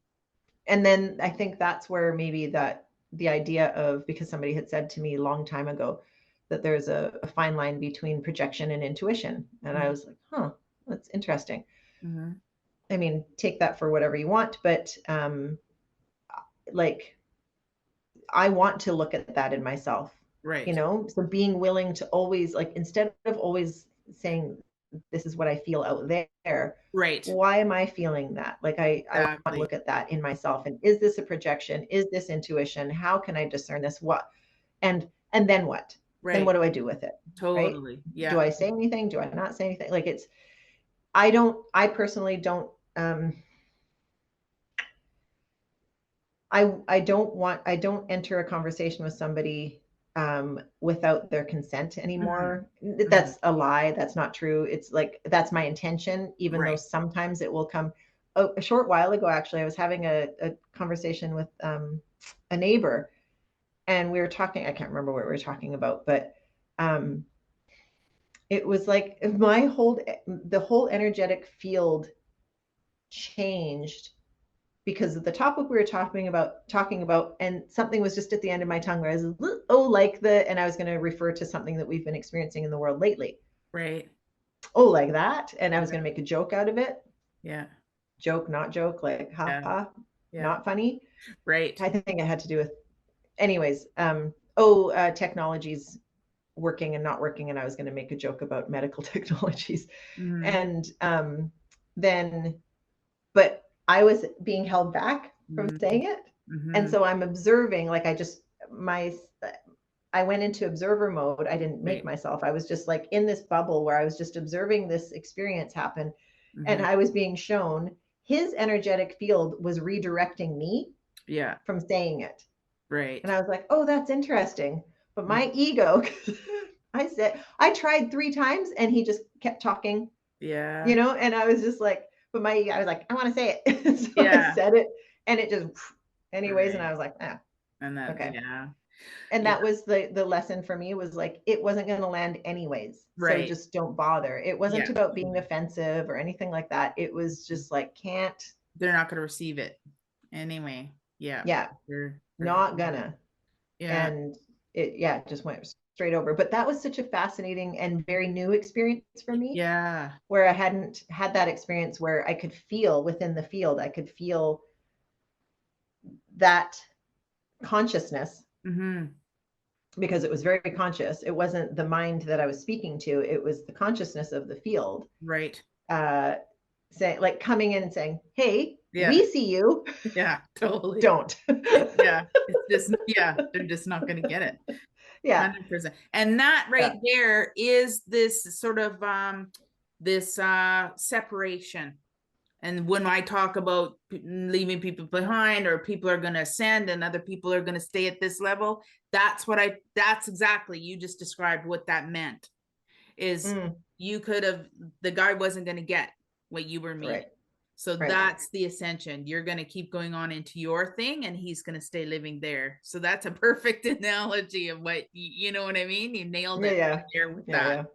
A: and then I think that's where maybe that the idea of, because somebody had said to me a long time ago that there's a fine line between projection and intuition. And I was like, huh, that's interesting.
B: Mm-hmm.
A: I mean, take that for whatever you want, but like I want to look at that in myself,
B: Right.
A: so being willing to always, like, instead of always saying this is what I feel out there.
B: Right.
A: Why am I feeling that? Like I want to
B: Exactly.
A: look at that in myself. And is this a projection? Is this intuition? How can I discern this? What? And then what? Then
B: Right.
A: what do I do with it? Right?
B: Totally. Yeah.
A: Do I say anything? Do I not say anything? Like I personally don't, I don't enter a conversation with somebody without their consent anymore. That's a lie. That's not true. It's like, that's my intention, even though sometimes it will come. A short while ago, actually, I was having a conversation with a neighbor, and we were talking, I can't remember what we were talking about, but it was like the whole energetic field changed because of the topic we were talking about, and something was just at the end of my tongue where I was, and I was going to refer to something that we've been experiencing in the world lately.
B: Right.
A: Oh, like that. And I was going to make a joke out of it.
B: Yeah.
A: Joke, not joke, like, ha, ha, not funny.
B: Right.
A: I think it had to do with, anyways, technologies working and not working. And I was going to make a joke about medical technologies. And then, but I was being held back from saying it. And so I'm observing, like I went into observer mode. I didn't make myself. I was just like in this bubble where I was just observing this experience happen. And I was being shown his energetic field was redirecting me from saying it.
B: Right.
A: And I was like, oh, that's interesting. But my ego, I tried 3 times and he just kept talking.
B: Yeah.
A: And I was just like, I was like, I want to say it. So I said it, and it just, anyways. And I was like,
B: and that,
A: okay. And that was the lesson for me, was like, it wasn't going to land anyways. So just don't bother. It wasn't about being offensive or anything like that. It was just like,
B: they're not going to receive it anyway. Yeah.
A: They're not gonna.
B: Yeah.
A: And it, just went straight over. But that was such a fascinating and very new experience for me.
B: Yeah.
A: Where I hadn't had that experience, where I could feel within the field, I could feel that consciousness, because it was very conscious. It wasn't the mind that I was speaking to. It was the consciousness of the field.
B: Right.
A: Saying, like, coming in and saying, hey, we see you.
B: Yeah, totally.
A: Don't.
B: It's just, they're just not going to get it. 100%. And that there is this sort of this separation. And when I talk about leaving people behind, or people are going to ascend and other people are going to stay at this level, that's exactly, you just described what that meant. Is you could have, the guy wasn't going to get what you were meaning. So that's the ascension. You're going to keep going on into your thing, and he's going to stay living there. So that's a perfect analogy of what, you know what I mean? You nailed it there with that.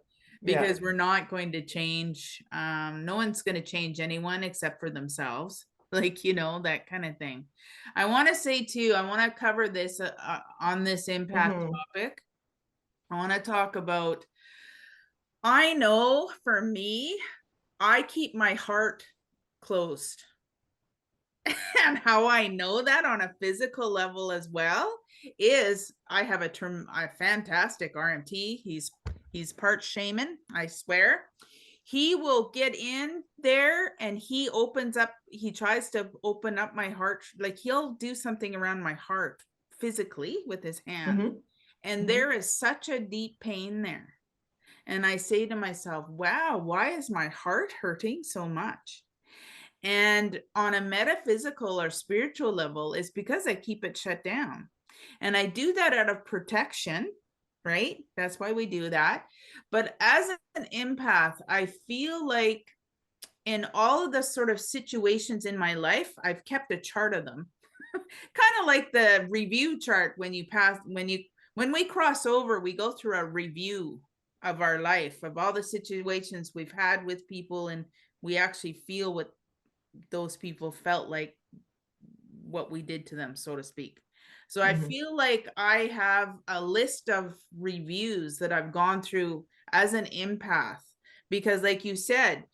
B: Because we're not going to change. No one's going to change anyone except for themselves. Like, that kind of thing. I want to say too, I want to cover this on this empath topic. I want to talk about, I know for me, I keep my heart closed. And how I know that on a physical level as well is I have a fantastic RMT. He's part shaman, I swear. He will get in there and he tries to open up my heart. Like, he'll do something around my heart physically with his hand. And there is such a deep pain there. And I say to myself, wow, why is my heart hurting so much? And on a metaphysical or spiritual level, it's because I keep it shut down. And I do that out of protection, right? That's why we do that. But as an empath, I feel like in all of the sort of situations in my life, I've kept a chart of them. Kind of like the review chart when we cross over, we go through a review of our life, of all the situations we've had with people, and we actually feel what those people felt like, what we did to them, so to speak. So I feel like I have a list of reviews that I've gone through as an empath, because like you said,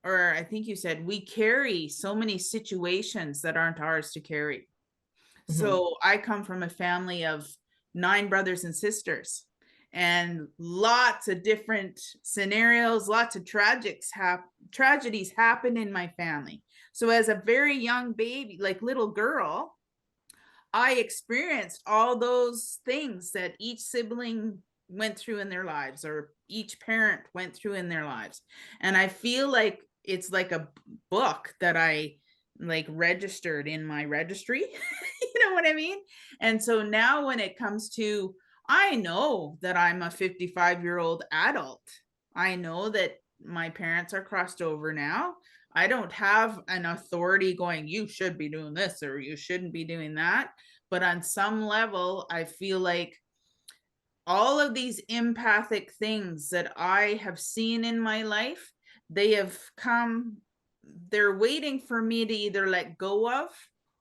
B: or I think you said, we carry so many situations that aren't ours to carry. So I come from a family of 9 brothers and sisters, and lots of different scenarios, lots of tragedies happen in my family. So as a very young baby, like little girl, I experienced all those things that each sibling went through in their lives, or each parent went through in their lives. And I feel like it's like a book that I like registered in my registry. You know what I mean? And so now when it comes to, I know that I'm a 55-year-old adult. I know that my parents are crossed over now. I don't have an authority going, you should be doing this or you shouldn't be doing that. But on some level, I feel like all of these empathic things that I have seen in my life, they have come, they're waiting for me to either let go of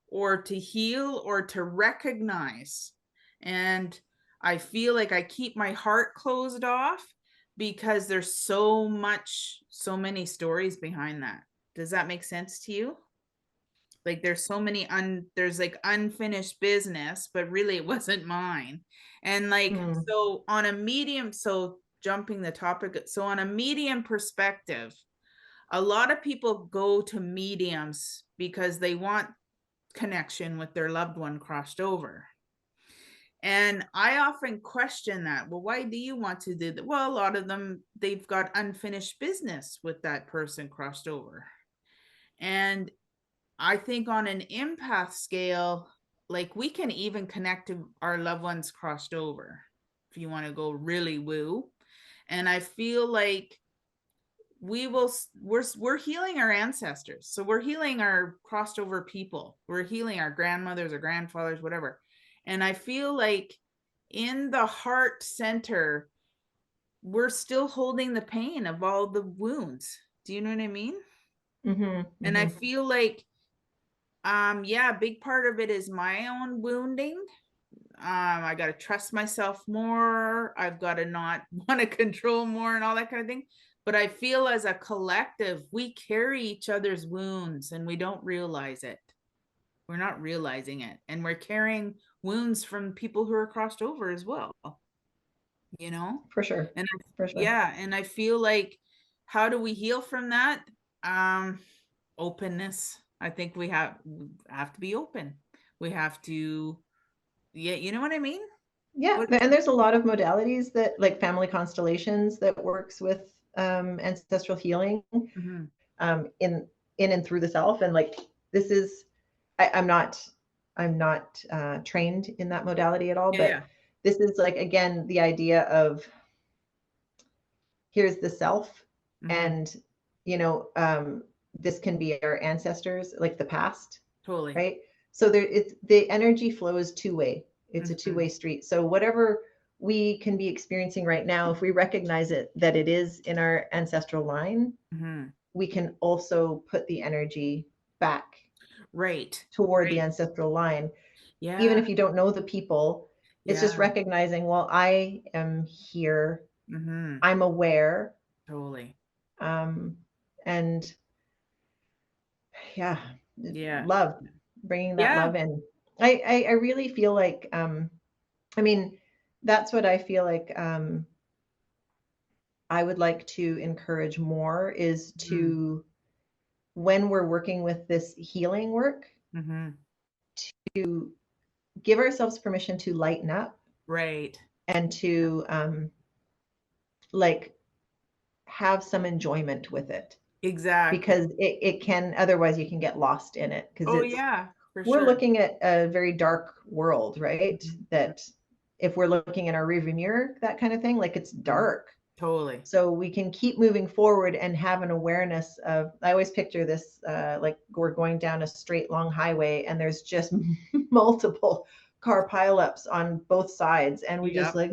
B: or to heal or to recognize. And I feel like I keep my heart closed off because there's so many stories behind that. Does that make sense to you? Like there's so many there's like unfinished business, but really it wasn't mine. And like, so on a medium, so jumping the topic, so on a medium perspective, a lot of people go to mediums because they want connection with their loved one crossed over. And I often question that. Well, why do you want to do that? Well, a lot of them, they've got unfinished business with that person crossed over. And I think on an empath scale, like we can even connect to our loved ones crossed over, if you want to go really woo. And I feel like we're healing our ancestors. So we're healing our crossed over people. We're healing our grandmothers or grandfathers, whatever. And I feel like in the heart center, we're still holding the pain of all the wounds. Do you know what I mean? And I feel like, yeah, a big part of it is my own wounding. I got to trust myself more. I've got to not want to control more and all that kind of thing. But I feel as a collective, we carry each other's wounds and we don't realize it. We're not realizing it. And we're carrying wounds from people who are crossed over as well. You know?
A: For sure.
B: And
A: For sure.
B: yeah, and I feel like, how do we heal from that? Openness. I think we have to be open. We have to, yeah, you know what I mean?
A: Yeah, and there's a lot of modalities that, like family constellations, that works with ancestral healing in and through the self. And like this is, I'm not trained in that modality at all, but this is like, again, the idea of here's the self, and this can be our ancestors, like the past,
B: totally,
A: right? So there, it's the energy flows two-way. It's a two-way street. So whatever we can be experiencing right now, if we recognize it, that it is in our ancestral line, we can also put the energy back toward the ancestral line.
B: Yeah.
A: Even if you don't know the people, it's just recognizing, well, I am here. I'm aware.
B: Totally.
A: And love, bringing that love in. I really feel like, I mean, that's what I feel like I would like to encourage more, is to, when we're working with this healing work, to give ourselves permission to lighten up.
B: Right.
A: And to like have some enjoyment with it.
B: Exactly.
A: Because it can, otherwise you can get lost in it. Because we're
B: sure.
A: looking at a very dark world, right? That if we're looking in our rearview mirror, that kind of thing, like it's dark.
B: Totally.
A: So we can keep moving forward and have an awareness of, I always picture this, like we're going down a straight long highway and there's just multiple car pileups on both sides, and we just like,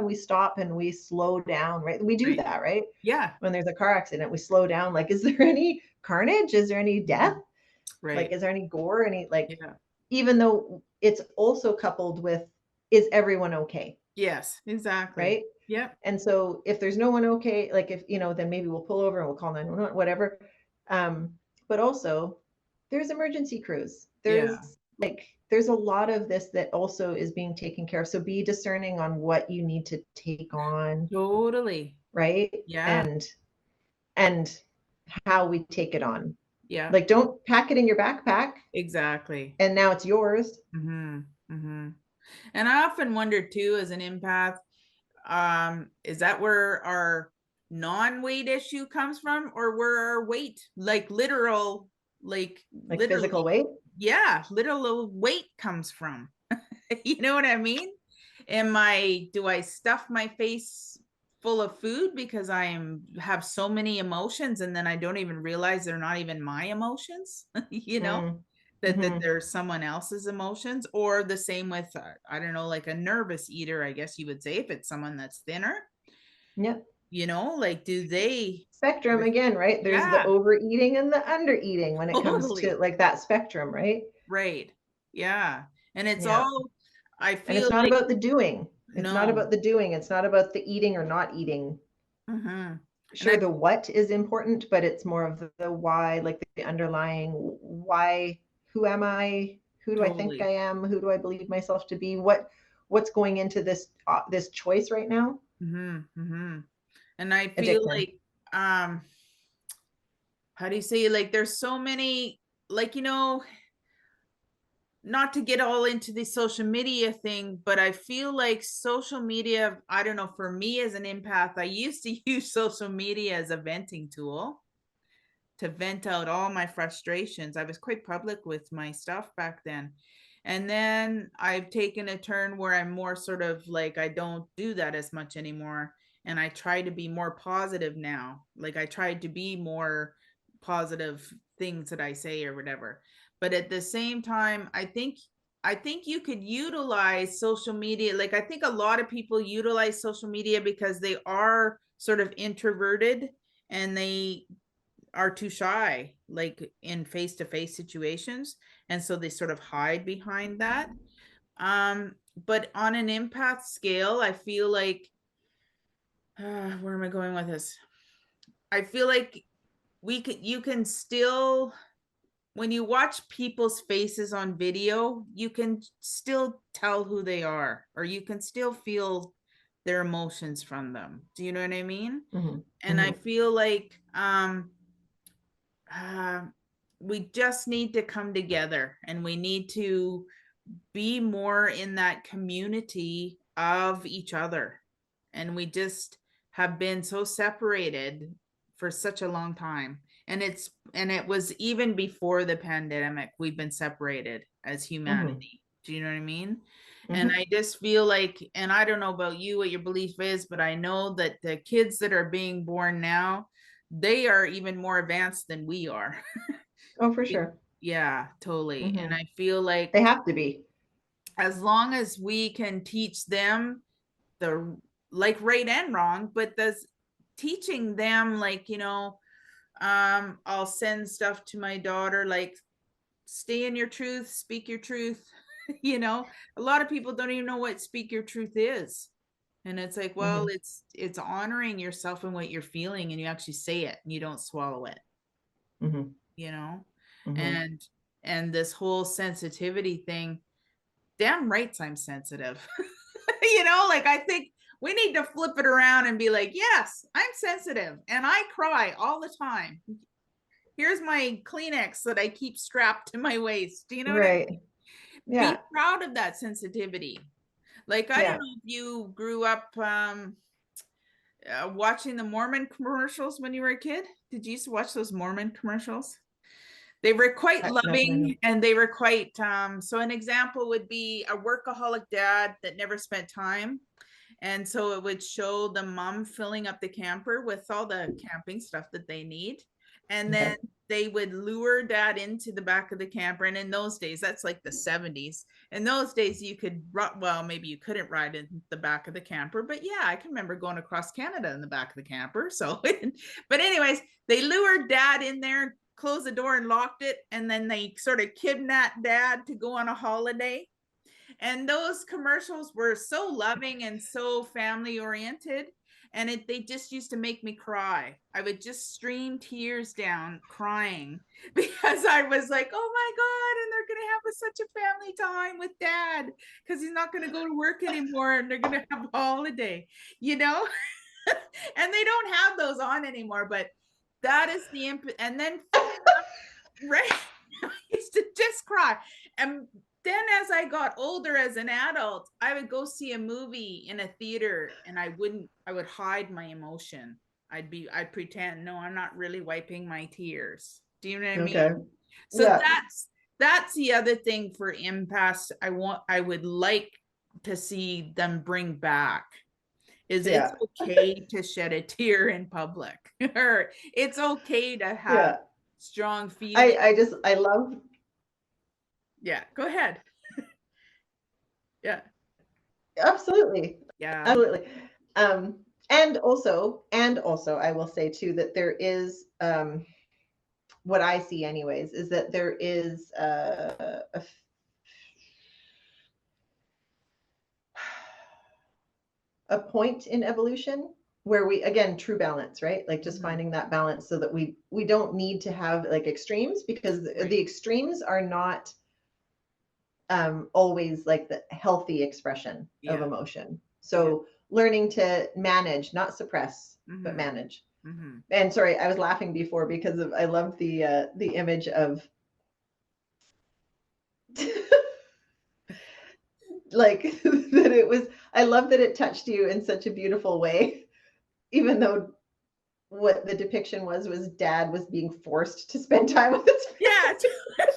A: we stop and we slow down, right? We do that, right?
B: Yeah.
A: When there's a car accident, we slow down. Like, is there any carnage? Is there any death?
B: Right.
A: Like, is there any gore? Any, like, even though it's also coupled with, is everyone okay?
B: Yes, exactly.
A: Right?
B: Yep.
A: And so if there's no one okay, like if, then maybe we'll pull over and we'll call 911, whatever. But also there's emergency crews. There's there's a lot of this that also is being taken care of. So be discerning on what you need to take on,
B: Totally.
A: right?
B: Yeah.
A: And how we take it on.
B: Yeah.
A: Like, don't pack it in your backpack
B: Exactly.
A: and now it's yours.
B: Mm-hmm. Mm-hmm. And I often wonder too, as an empath, is that where our non-weight issue comes from, or where our weight, like literal, like
A: Like physical
B: literally,
A: weight.
B: yeah, literal weight comes from? You know what I mean? Do I stuff my face full of food because have so many emotions, and then I don't even realize they're not even my emotions, you know, that they're someone else's emotions? Or the same with, I don't know, like a nervous eater, I guess you would say, if it's someone that's thinner,
A: Yep.
B: you know, like do they,
A: Spectrum again, right? There's the
B: yeah,
A: overeating and the undereating when it comes to
B: totally,
A: like that spectrum, right?
B: right, yeah. And it's
A: Yeah.
B: all, I
A: And it's
B: feel
A: not
B: like,
A: about the doing. It's not
B: no.
A: about the doing. It's not about the eating or not eating.
B: Mm-hmm. And
A: Sure, the what is important, but it's more of the why, like the underlying why. Who am I? Who do I think I
B: totally.
A: am? Who do I believe myself to be? What's going into this choice right now?
B: Mm-hmm. Mm-hmm. And I feel
A: Addicting.
B: like, um, how do you say, like there's so many, like, you know, not to get all into the social media thing, but I feel like social media, I don't know, for me as an empath, I used to use social media as a venting tool to vent out all my frustrations. I was quite public with my stuff back then. And then I've taken a turn where I'm more sort of like, I don't do that as much anymore. And I try to be more positive now. Like I tried to be more positive things that I say or whatever. But at the same time, I think you could utilize social media. Like I think a lot of people utilize social media because they are sort of introverted and they are too shy, like in face-to-face situations, and so they sort of hide behind that. But on an empath scale, I feel like, where am I going with this? I feel like you can still, when you watch people's faces on video, you can still tell who they are, or you can still feel their emotions from them. Do you know what I mean?
A: Mm-hmm.
B: And I
A: Mm-hmm.
B: feel like, uh, we just need to come together, and we need to be more in that community of each other. And we just have been so separated for such a long time. And it was even before the pandemic, we've been separated as
A: Mm-hmm.
B: humanity. Do you know what I mean? And
A: Mm-hmm.
B: I just feel like, and I don't know about you, what your belief is, but I know that the kids that are being born now, they are even more advanced than we are.
A: Oh, for sure.
B: Yeah, totally. And
A: Mm-hmm.
B: I feel like
A: They have to be.
B: as long as we can teach them the, like, right and wrong, but does teaching them, like, you know, I'll send stuff to my daughter like, stay in your truth, speak your truth. You know, a lot of people don't even know what speak your truth is. And it's like, well,
A: Mm-hmm.
B: it's honoring yourself and what you're feeling, and you actually say it and you don't swallow it,
A: Mm-hmm.
B: you know.
A: Mm-hmm.
B: And this whole sensitivity thing, damn rights I'm sensitive. You know, like I think we need to flip it around and be like, yes, I'm sensitive and I cry all the time. Here's my Kleenex that I keep strapped to my waist. Do you know what I
A: Right.
B: mean? Be
A: Yeah.
B: proud of that sensitivity. Like, I don't
A: Yeah.
B: know if you grew up watching the Mormon commercials when you were a kid. Did you used to watch those Mormon commercials? They were quite
A: Not that I know.
B: loving, and they were quite, so an example would be a workaholic dad that never spent time. And so it would show the mom filling up the camper with all the camping stuff that they need. And then
A: Okay.
B: they would lure dad into the back of the camper. And in those days, that's like the 70s. In those days, you could, well, maybe you couldn't ride in the back of the camper, but yeah, I can remember going across Canada in the back of the camper. So, but anyways, they lured dad in there, closed the door and locked it. And then they sort of kidnapped dad to go on a holiday. And those commercials were so loving and so family oriented. And they just used to make me cry. I would just stream tears down crying because I was like, oh my God, and they're going to have such a family time with dad because he's not going to go to work anymore and they're going to have a holiday, you know? And they don't have those on anymore, but that is the and then right, I used to just cry. And then as I got older as an adult, I would go see a movie in a theater and I would hide my emotion. I'd pretend, no, I'm not really wiping my tears. Do you know what I mean?
A: Okay.
B: So
A: Yeah.
B: that's the other thing for empaths I would like to see them bring back is it's okay to shed a tear in public, or it's okay to have strong feelings.
A: I love.
B: Yeah, go ahead. Yeah.
A: Absolutely.
B: Yeah.
A: Absolutely. And also, I will say too that there is, what I see anyways, is that there is a point in evolution where we, again, true balance, right? Like just finding that balance so that we don't need to have like extremes, because the extremes are not always like the healthy expression of emotion. So learning to manage, not suppress, but manage. And sorry, I was laughing before because I love the image of like that it was, I love that it touched you in such a beautiful way, even though what the depiction was dad was being forced to spend time with his
B: family. Yeah.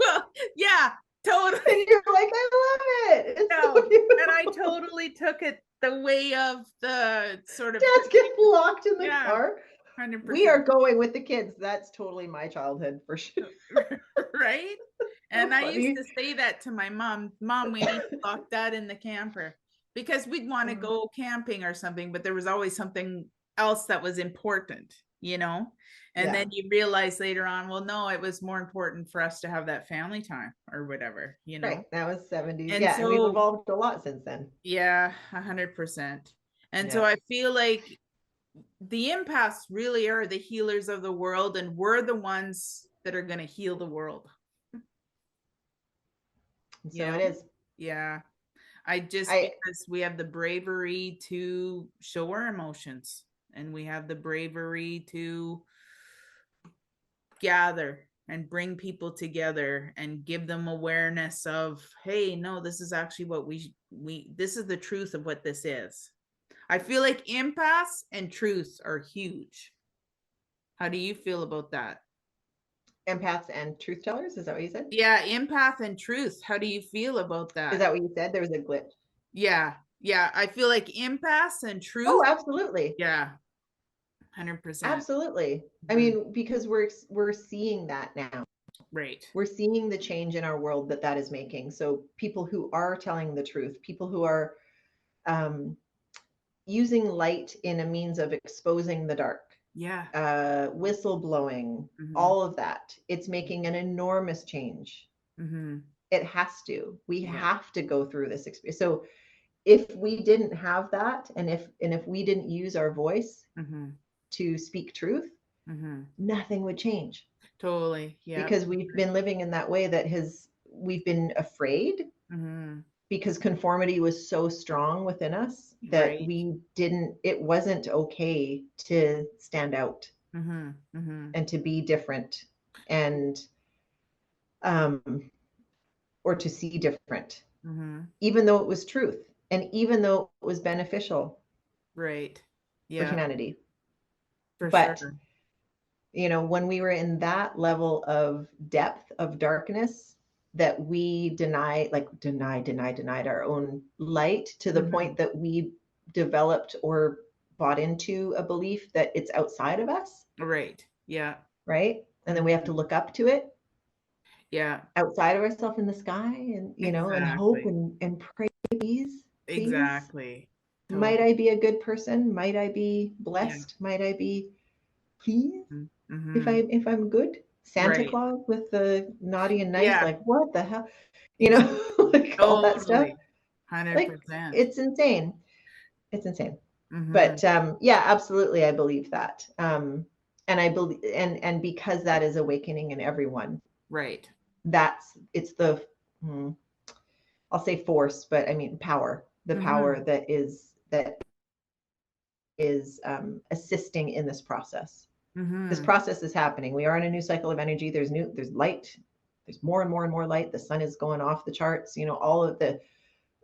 B: Well, yeah, totally.
A: And you're like, I love it.
B: No, so and I totally took it the way of the sort of
A: dads get locked in the car.
B: 100%.
A: We are going with the kids. That's totally my childhood for sure.
B: Right? And I used to say that to my mom, we need to lock Dad in the camper, because we'd want to go camping or something, but there was always something else that was important, you know? And then you realize later on, well, no, it was more important for us to have that family time or whatever, you know?
A: Right. That was 70s.
B: And
A: so, and we've evolved a lot since then.
B: Yeah, 100%. And so I feel like the empaths really are the healers of the world, and we're the ones that are going to heal the world.
A: So it is.
B: Yeah. Because we have the bravery to show our emotions, and we have the bravery to gather and bring people together and give them awareness of, hey, no, this is actually what this is the truth of what this is. I feel like empaths and truth are huge. How do you feel about that?
A: Empaths and truth tellers? Is that what you said?
B: Yeah, empath and truth. How do you feel about that?
A: Is that what you said? There was a glitch.
B: Yeah. I feel like empaths and truth.
A: Oh, absolutely.
B: Yeah. 100%.
A: Absolutely. I mean, because we're seeing that now.
B: Right.
A: We're seeing the change in our world that is making. So people who are telling the truth, people who are using light in a means of exposing the dark.
B: Yeah.
A: Whistle blowing, all of that. It's making an enormous change. It has to. We have to go through this experience. So if we didn't have that, and if we didn't use our voice to speak truth, nothing would change.
B: Totally. Yeah.
A: Because we've been living in that way that we've been afraid, because conformity was so strong within us that it wasn't okay to stand out and to be different, and or to see different, even though it was truth, and even though it was beneficial for humanity. But you know, when we were in that level of depth of darkness, that we denied our own light to the point that we developed or bought into a belief that it's outside of us.
B: Right. Yeah.
A: Right. And then we have to look up to it.
B: Yeah.
A: Outside of ourselves in the sky, and you know, and hope and pray, please.
B: Exactly.
A: Totally. Might I be a good person? Might I be blessed? Might I be, please? If I'm good. Santa Claus with the naughty and nice, like what the hell, you know, like all that stuff. Like
B: 100%.
A: it's insane. It's insane.
B: Mm-hmm.
A: But yeah, absolutely, I believe that. And I believe, and because that is awakening in everyone,
B: Right.
A: it's the, I'll say force, but I mean power, the power that is assisting in this process. This process is happening. We are in a new cycle of energy. There's light. There's more and more and more light. The sun is going off the charts. You know, all of the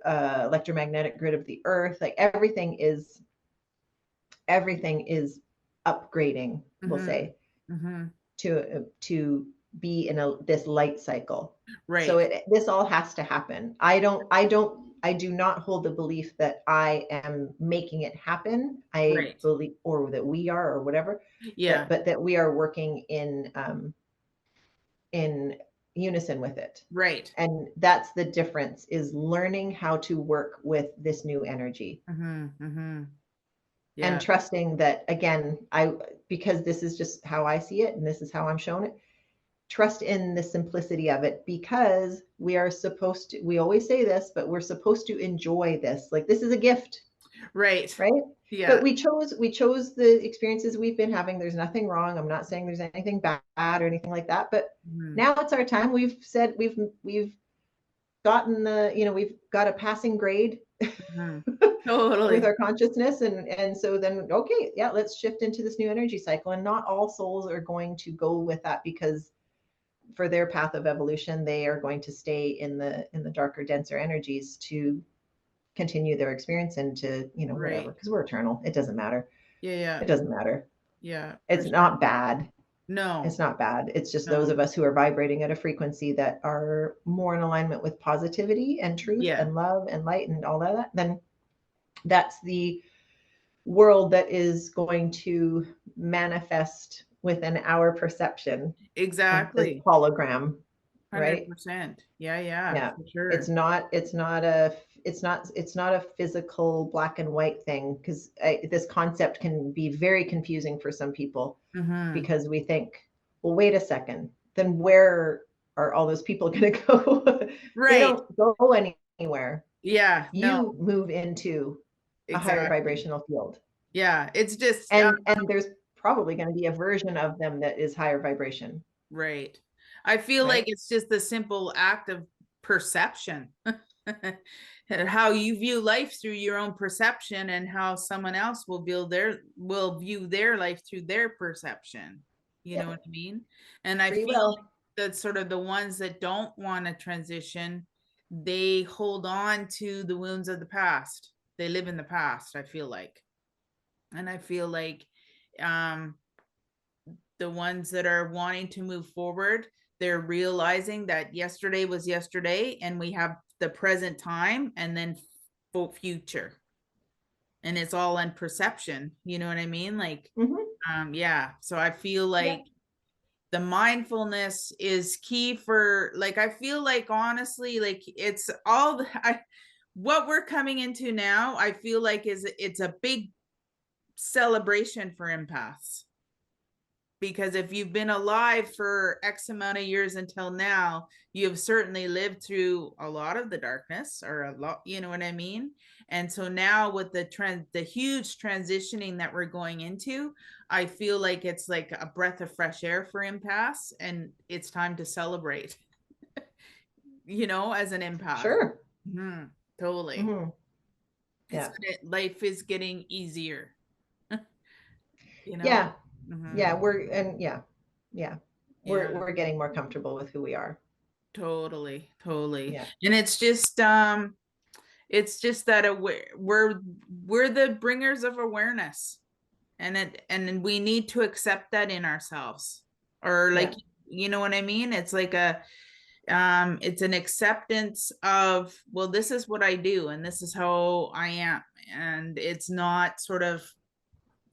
A: electromagnetic grid of the earth, like everything is upgrading, we'll say, to be in this light cycle.
B: Right.
A: So this all has to happen. I do not hold the belief that I am making it happen. I believe, or that we are, or whatever.
B: Yeah.
A: But that we are working in unison with it.
B: Right.
A: And that's the difference, is learning how to work with this new energy. Yeah. And trusting that, again, because this is just how I see it and this is how I'm shown it, trust in the simplicity of it, because we always say this, but we're supposed to enjoy this. Like, this is a gift.
B: Right.
A: Right.
B: Yeah.
A: But we chose the experiences we've been having. There's nothing wrong. I'm not saying there's anything bad or anything like that, but now it's our time. We've said we've gotten we've got a passing grade
B: totally
A: with our consciousness, and so then, okay, yeah, let's shift into this new energy cycle. And not all souls are going to go with that, because for their path of evolution, they are going to stay in the darker, denser energies to continue their experience and to, whatever, because we're eternal. It doesn't matter.
B: Yeah.
A: It doesn't matter.
B: Yeah.
A: It's not bad.
B: No,
A: it's not bad. It's just those of us who are vibrating at a frequency that are more in alignment with positivity and truth and love and light and all of that, then that's the world that is going to manifest within our perception.
B: Exactly.
A: Hologram. 100%.
B: Right? Yeah. For sure.
A: It's not a physical black and white thing, because this concept can be very confusing for some people, because we think, well, wait a second, then where are all those people going to go?
B: Right.
A: They don't go anywhere.
B: Yeah.
A: You move into a higher vibrational field.
B: Yeah. It's just,
A: and there's probably going to be a version of them that is higher vibration.
B: Right. I feel like it's just the simple act of perception. How you view life through your own perception, and how someone else will view their life through their perception. You know what I mean? And I feel like that sort of the ones that don't want to transition, they hold on to the wounds of the past. They live in the past, I feel like. And I feel like the ones that are wanting to move forward, they're realizing that yesterday was yesterday, and we have the present time and then future. And it's all in perception. You know what I mean? Like, yeah. So I feel like the mindfulness is key for, like, I feel like, honestly, like, it's all what we're coming into now, I feel like it's a big celebration for empaths. Because if you've been alive for X amount of years until now, you have certainly lived through a lot of the darkness, or a lot, you know what I mean? And so now with the huge transitioning that we're going into, I feel like it's like a breath of fresh air for empaths, and it's time to celebrate, as an empath.
A: Sure.
B: Totally. Yeah. Life is getting easier.
A: Yeah. Yeah, we're getting more comfortable with who we are.
B: Totally. Yeah. And it's just that we're the bringers of awareness, and we need to accept that in ourselves, or like, you know what I mean? It's like it's an acceptance of, well, this is what I do and this is how I am, and it's not sort of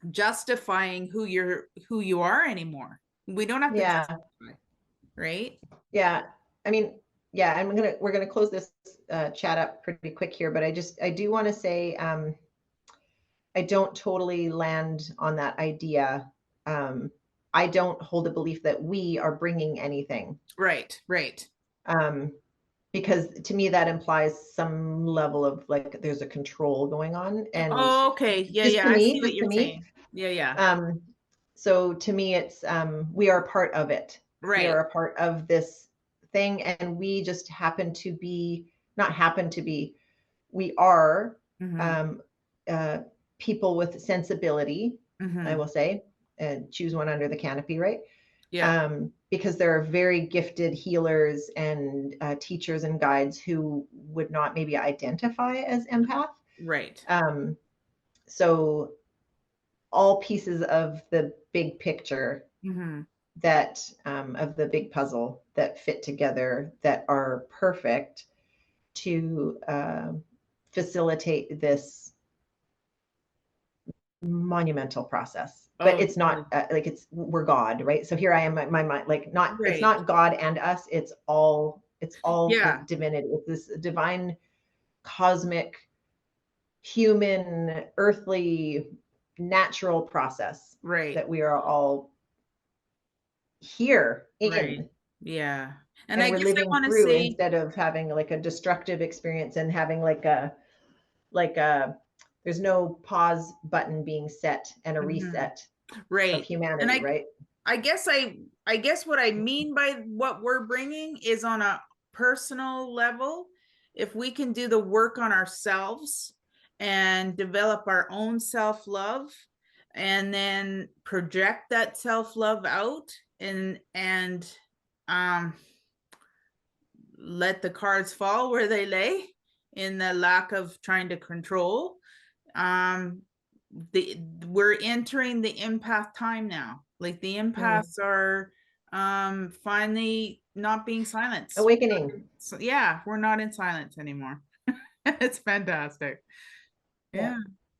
B: justifying who you are anymore. We don't have to justify, right?
A: Yeah. I mean, yeah, and we're gonna close this chat up pretty quick here, but I do want to say, I don't totally land on that idea. I don't hold a belief that we are bringing anything.
B: Right.
A: because to me that implies some level of like there's a control going on. And
B: Oh, okay. Yeah, yeah. I see what
A: just to
B: you're
A: me,
B: saying. Yeah, yeah.
A: so to me it's we are a part of it. We
B: Right.
A: are a part of this thing, and we just happen to be, not happen to be, we are
B: Mm-hmm.
A: uh, people with sensibility, I
B: Mm-hmm.
A: will say, and choose one under the canopy, right?
B: Yeah.
A: Because there are very gifted healers and teachers and guides who would not maybe identify as empath.
B: Right.
A: So all pieces of the big picture,
B: Mm-hmm.
A: that of the big puzzle that fit together, that are perfect to facilitate this monumental process. But
B: Oh,
A: it's not like it's, we're God, right? So here I am, my mind, like not, it's
B: right.
A: not God and us, it's all
B: Yeah.
A: like divinity. It's this divine, cosmic, human, earthly, natural process
B: Right.
A: that we are all here
B: Right.
A: in,
B: Yeah. And
A: and
B: I
A: we're
B: guess I
A: living
B: want to
A: through,
B: say,
A: instead of having like a destructive experience and having like a there's no pause button being set and a
B: mhm,
A: reset of
B: right. And
A: humanity, right?
B: I guess what I mean by what we're bringing is on a personal level. If we can do the work on ourselves and develop our own self-love and then project that self-love out and um let the cards fall where they lay in the lack of trying to control, um we're entering the empath time now. Like the empaths are finally not being silenced.
A: Awakening.
B: So yeah, we're not in silence anymore. It's fantastic.
A: Yeah.
B: Yeah.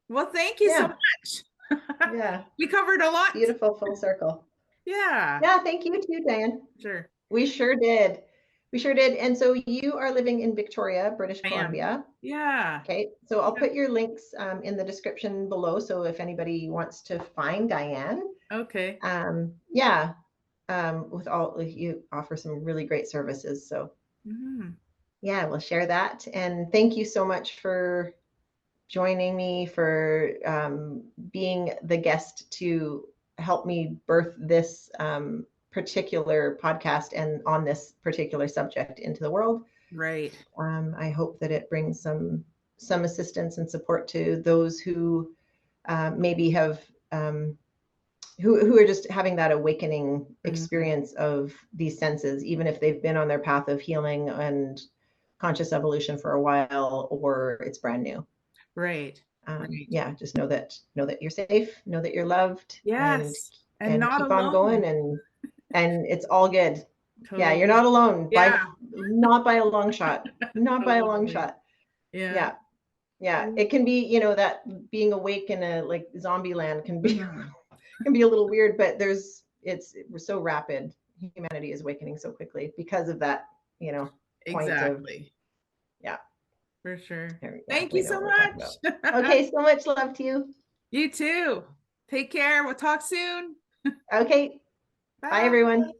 B: Well, thank you so
A: Yeah.
B: much.
A: Yeah.
B: We covered a lot.
A: Beautiful full circle.
B: Yeah,
A: Yeah. Thank you too, Diane.
B: sure.
A: We sure did. We sure did. And so you are living in Victoria, British
B: I am.
A: Columbia.
B: Yeah.
A: Okay. So I'll
B: Yep.
A: put your links in the description below. So if anybody wants to find Diane,
B: Okay.
A: yeah, with all, you offer some really great services. So
B: Mhm.
A: yeah, we'll share that. And thank you so much for joining me, for being the guest to help me birth this particular podcast and on this particular subject into the world.
B: Right.
A: I hope that it brings some assistance and support to those who maybe have who are just having that awakening
B: Mhm.
A: experience of these senses, even if they've been on their path of healing and conscious evolution for a while, or it's brand new.
B: Right. Right.
A: Yeah, just know that you're safe, know that you're loved,
B: Yes. And
A: and
B: not
A: keep on going,
B: alone.
A: and it's all good. Yeah, you're
B: Totally.
A: not alone by,
B: Yeah,
A: not by a long shot, not by a long
B: totally.
A: shot.
B: Yeah.
A: Yeah, yeah,
B: Mm.
A: it can be, that being awake in a like zombie land can be
B: Mhm.
A: can be a little weird, but we're so rapid. Humanity is awakening so quickly because of that, point of,
B: Exactly.
A: yeah,
B: For sure.
A: yeah,
B: Thank
A: we
B: you
A: know
B: so
A: what we're talking about.
B: much.
A: Okay, so much love to you.
B: You too. Take care. We'll talk soon.
A: Okay, bye
B: Bye.
A: everyone.